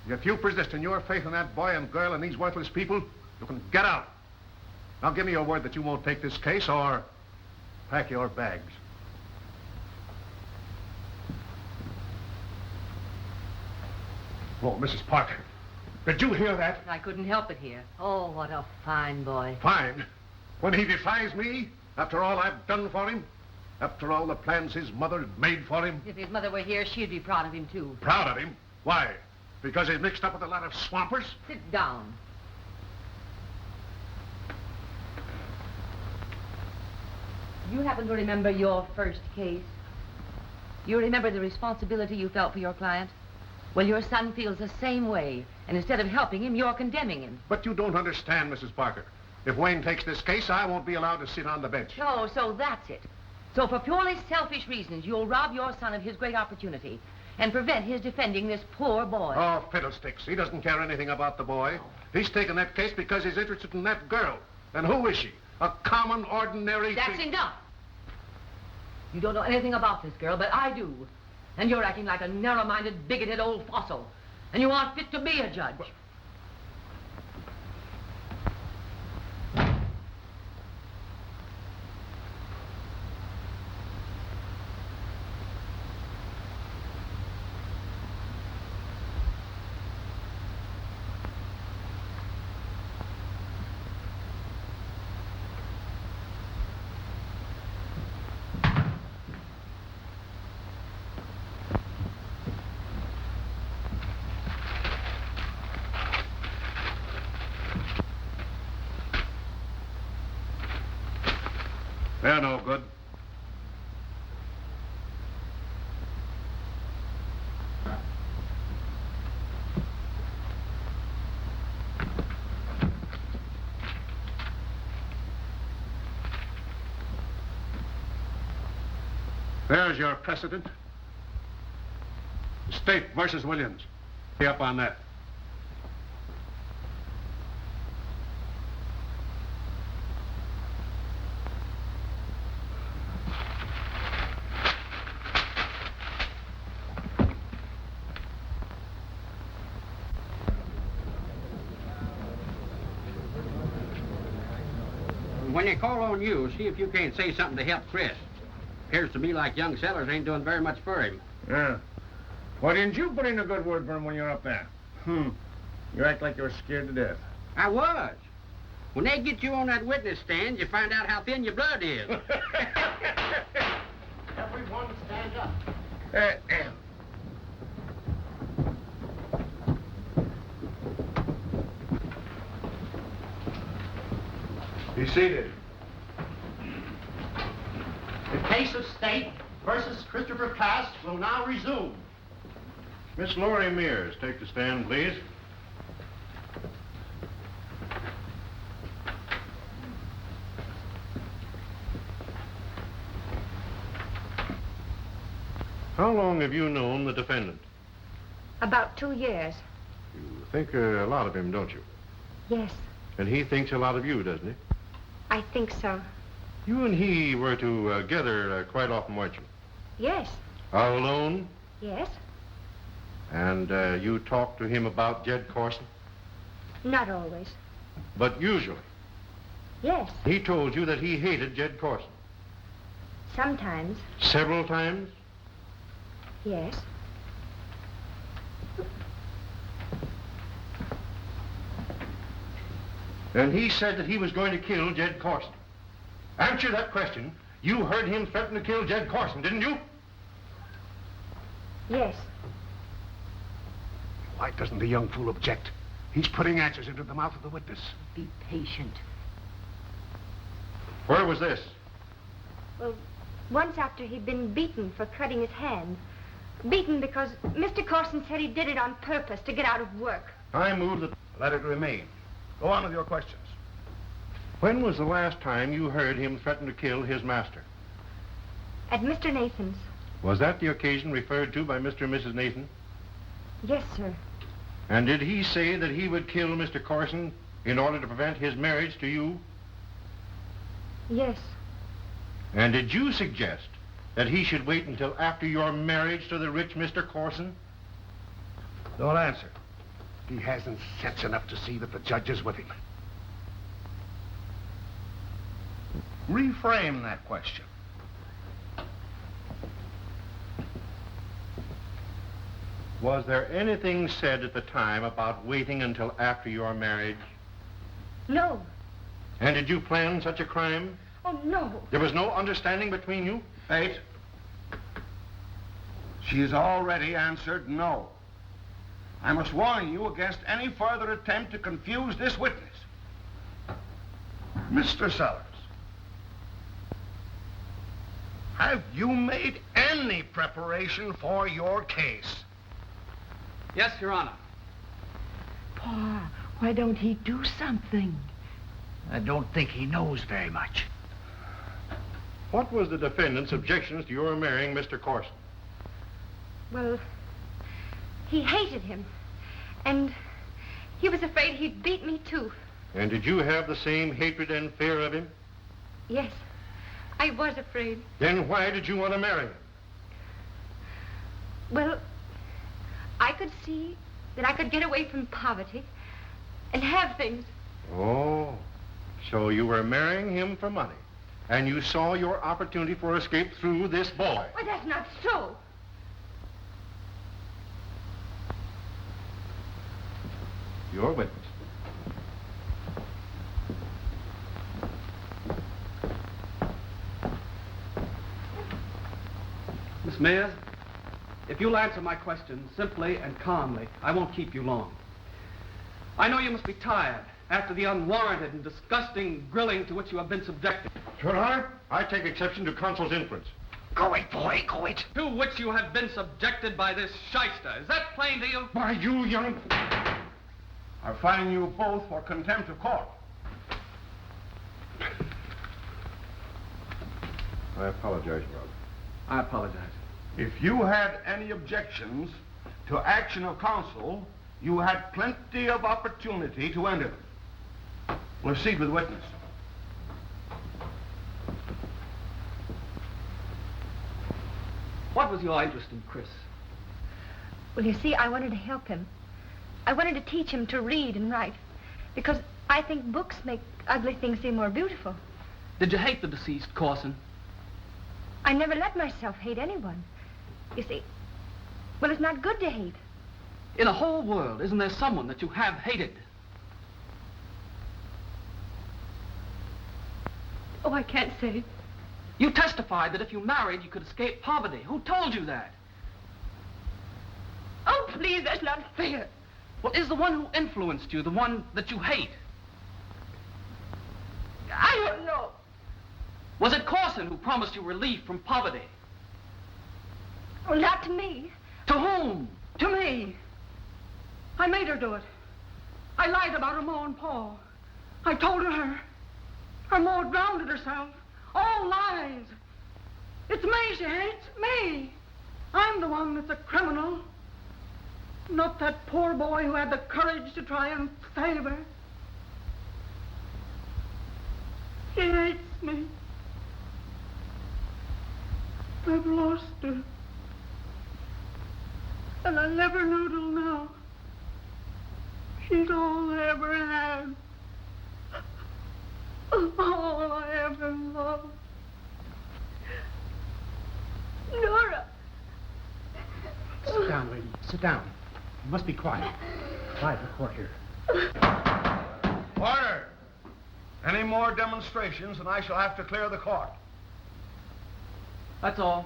if you persist in your faith in that boy and girl and these worthless people, you can get out. Now give me your word that you won't take this case, or pack your bags. Oh, Mrs. Parker, did you hear that? I couldn't help it here. Oh, what a fine boy. Fine. When he defies me, after all I've done for him, after all the plans his mother had made for him. If his mother were here, she'd be proud of him, too. Proud of him? Why? Because he's mixed up with a lot of swampers? Sit down. You happen to remember your first case? You remember the responsibility you felt for your client? Well, your son feels the same way, and instead of helping him, you're condemning him. But you don't understand, Mrs. Parker. If Wayne takes this case, I won't be allowed to sit on the bench. Oh, so that's it. So for purely selfish reasons, you'll rob your son of his great opportunity and prevent his defending this poor boy. Oh, fiddlesticks. He doesn't care anything about the boy. He's taken that case because he's interested in that girl. And who is she? A common, ordinary... That's enough. You don't know anything about this girl, but I do. And you're acting like a narrow-minded, bigoted old fossil. And you aren't fit to be a judge. They're no good. There's your precedent. State versus Williams. Be up on that. When they call on you, see if you can't say something to help Chris. Appears to me like young Sellers ain't doing very much for him. Yeah. Why didn't you put in a good word for him when you were up there? You act like you were scared to death. I was. When they get you on that witness stand, you find out how thin your blood is. Everyone stand up. Be seated. The case of State versus Christopher Cass will now resume. Miss Laurie Mears, take the stand, please. How long have you known the defendant? About 2 years. You think a lot of him, don't you? Yes, And he thinks a lot of you, doesn't he? I think so. You and he were together quite often, weren't you? Yes, Out alone? yes. And you talked to him about Jed Corson? Not always. But usually. Yes, He told you that he hated Jed Corson. sometimes. Several times? Yes. And he said that he was going to kill Jed Corson. Answer that question. You heard him threaten to kill Jed Corson, didn't you? Yes. Why doesn't the young fool object? He's putting answers into the mouth of the witness. Be patient. Where was this? Well, once after he'd been beaten for cutting his hand. Beaten because Mr. Corson said he did it on purpose to get out of work. I move that... Let it remain. Go on with your questions. When was the last time you heard him threaten to kill his master? At Mr. Nathan's. Was that the occasion referred to by Mr. and Mrs. Nathan? Yes, sir. And did he say that he would kill Mr. Corson in order to prevent his marriage to you? Yes. And did you suggest that he should wait until after your marriage to the rich Mr. Corson? Don't answer. He hasn't sense enough to see that the judge is with him. Reframe that question. Was there anything said at the time about waiting until after your marriage? No. And did you plan such a crime? Oh, no. There was no understanding between you? Wait. She's already answered no. I must warn you against any further attempt to confuse this witness. Mr. Sellers, have you made any preparation for your case? Yes, Your Honor. Pa, why don't he do something? I don't think he knows very much. What was the defendant's objections to your marrying Mr. Corson? Well, he hated him. And he was afraid he'd beat me, too. And did you have the same hatred and fear of him? Yes, I was afraid. Then why did you want to marry him? Well, I could see that I could get away from poverty and have things. Oh, so you were marrying him for money. And you saw your opportunity for escape through this boy. Well, that's not so. Your witness. Miss Mears, if you'll answer my question simply and calmly, I won't keep you long. I know you must be tired after the unwarranted and disgusting grilling to which you have been subjected. Your Honor, I take exception to counsel's inference. Go it, boy, go it. To which you have been subjected by this shyster. Is that plain to you? Why, you young... I fine you both for contempt of court. I apologize, Rob. I apologize. If you had any objections to action of counsel, you had plenty of opportunity to enter them. Proceed with witness. What was your interest in Chris? Well, you see, I wanted to help him. I wanted to teach him to read and write, because I think books make ugly things seem more beautiful. Did you hate the deceased Corson? I never let myself hate anyone. You see, well, it's not good to hate. In the whole world, isn't there someone that you have hated? Oh, I can't say. You testified that if you married, you could escape poverty. Who told you that? Oh, please, that's not fair. Well, is the one who influenced you the one that you hate? I don't know. Was it Corson who promised you relief from poverty? Well, not to me. To whom? To me. I made her do it. I lied about her ma and pa. I told her her ma drowned herself. All lies. It's me she hates, me. I'm the one that's a criminal. Not that poor boy who had the courage to try and save her. She hates me. I've lost her. And I never knew till now. She's all I ever had. All I ever loved. Nora. Sit down, lady. Sit down. You must be quiet. Quiet in court here. Order! Any more demonstrations and I shall have to clear the court. That's all.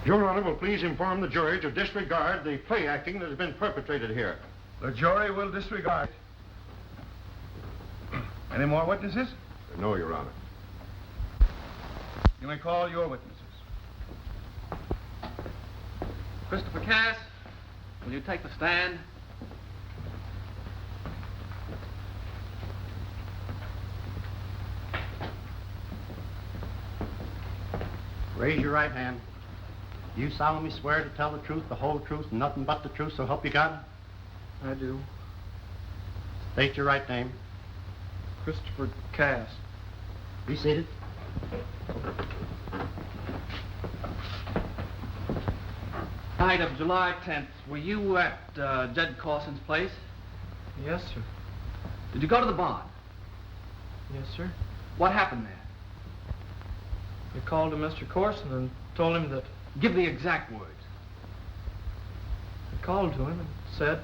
Your Honor will please inform the jury to disregard the play acting that has been perpetrated here. The jury will disregard. Any more witnesses? No, Your Honor. You may call your witnesses. Christopher Cass, will you take the stand? Raise your right hand. You solemnly swear to tell the truth, the whole truth, and nothing but the truth, so help you God? I do. State your right name. Christopher Cass. Be seated. Night of July 10th, were you at Jed Carson's place? Yes, sir. Did you go to the barn? Yes, sir. What happened there? I called to Mr. Corson and told him that... Give the exact words. I called to him and said,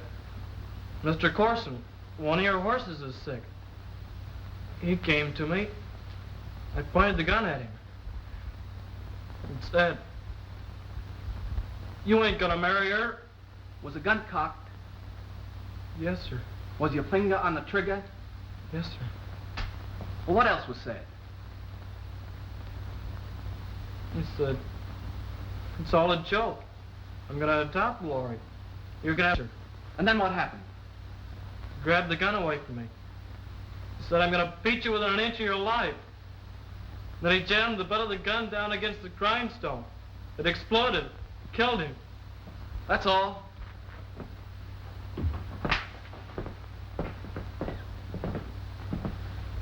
Mr. Corson, one of your horses is sick. He came to me. I pointed the gun at him. And said, you ain't gonna marry her. Was the gun cocked? Yes, sir. Was your finger on the trigger? Yes, sir. Well, what else was said? He said, it's all a joke. I'm gonna topple Laurie. You're gonna have her. And then what happened? He grabbed the gun away from me. He said, I'm gonna beat you within an inch of your life. Then he jammed the butt of the gun down against the grindstone. It exploded. Killed him. That's all.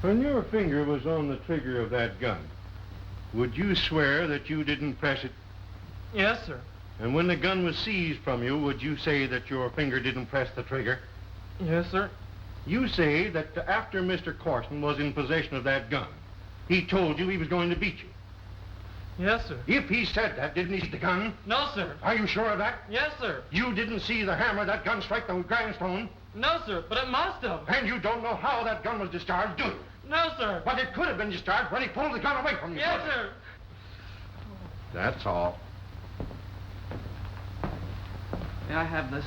When your finger was on the trigger of that gun, would you swear that you didn't press it? Yes, sir. And when the gun was seized from you, would you say that your finger didn't press the trigger? Yes, sir. You say that after Mr. Corson was in possession of that gun, he told you he was going to beat you. Yes, sir. If he said that, didn't he see the gun? No, sir. Are you sure of that? Yes, sir. You didn't see the hammer of that gun strike the grindstone? No, sir, but it must have. And you don't know how that gun was discharged, do you? No, sir. But it could have been discharged when he pulled the gun away from you. Yes, sir. That's all. May I have this?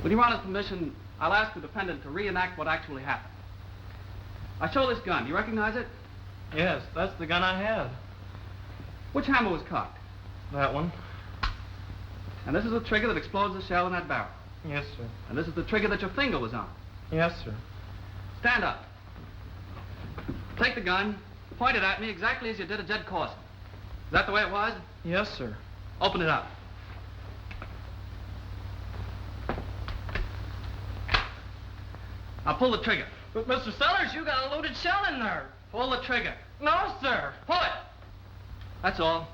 With Your Honor's permission, I'll ask the defendant to reenact what actually happened. I show this gun. Do you recognize it? Yes, that's the gun I had. Which hammer was cocked? That one. And this is the trigger that explodes the shell in that barrel. Yes, sir. And this is the trigger that your finger was on. Yes, sir. Stand up. Take the gun, point it at me exactly as you did at Jed Corson. Is that the way it was? Yes, sir. Open it up. Now pull the trigger. But, Mr. Sellers, you got a loaded shell in there. Pull the trigger. No, sir. Pull it. That's all.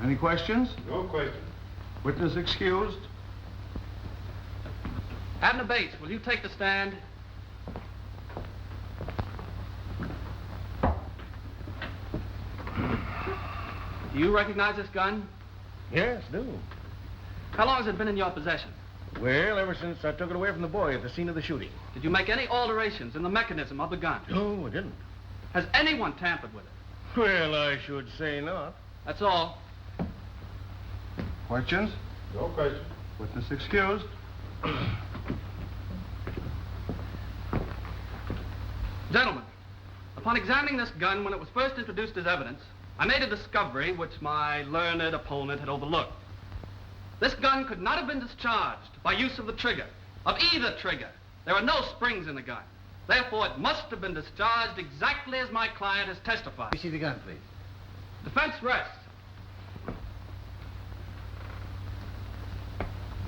Any questions? No question. Witness excused. Abner Bates, will you take the stand? Do you recognize this gun? Yes, do. How long has it been in your possession? Well, ever since I took it away from the boy at the scene of the shooting. Did you make any alterations in the mechanism of the gun? No, I didn't. Has anyone tampered with it? Well, I should say not. That's all. Questions? No question. Witness excused. Gentlemen, upon examining this gun when it was first introduced as evidence, I made a discovery which my learned opponent had overlooked. This gun could not have been discharged by use of the trigger, of either trigger. There are no springs in the gun. Therefore, it must have been discharged exactly as my client has testified. You see the gun, please. Defense rests.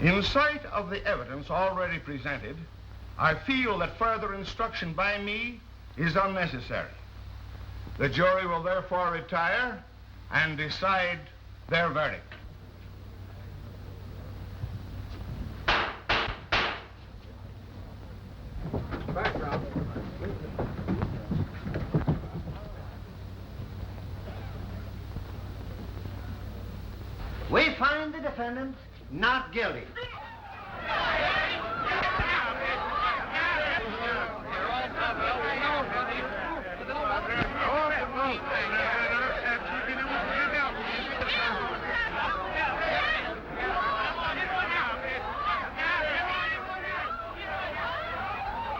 In sight of the evidence already presented, I feel that further instruction by me is unnecessary. The jury will therefore retire and decide their verdict. Background. We find the defendant not guilty.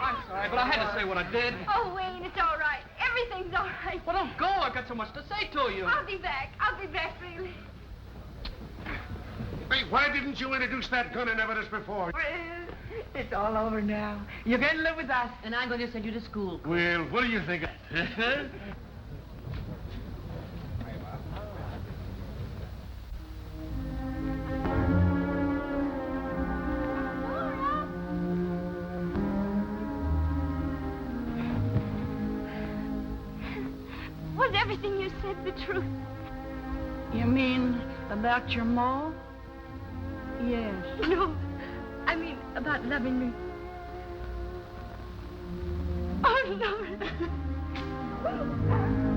I'm sorry, but I had to say what I did. Oh, Wayne, it's all right. Everything's all right. Well, don't go. I've got so much to say to you. I'll be back. I'll be back, really. Hey, why didn't you introduce that gun in evidence before? Well, It's all over now. You're going to live with us. And I'm going to send you to school. Well, what do you think of that? Was everything you said the truth? You mean about your ma? Yes. No, I mean about loving me. Oh, Lord.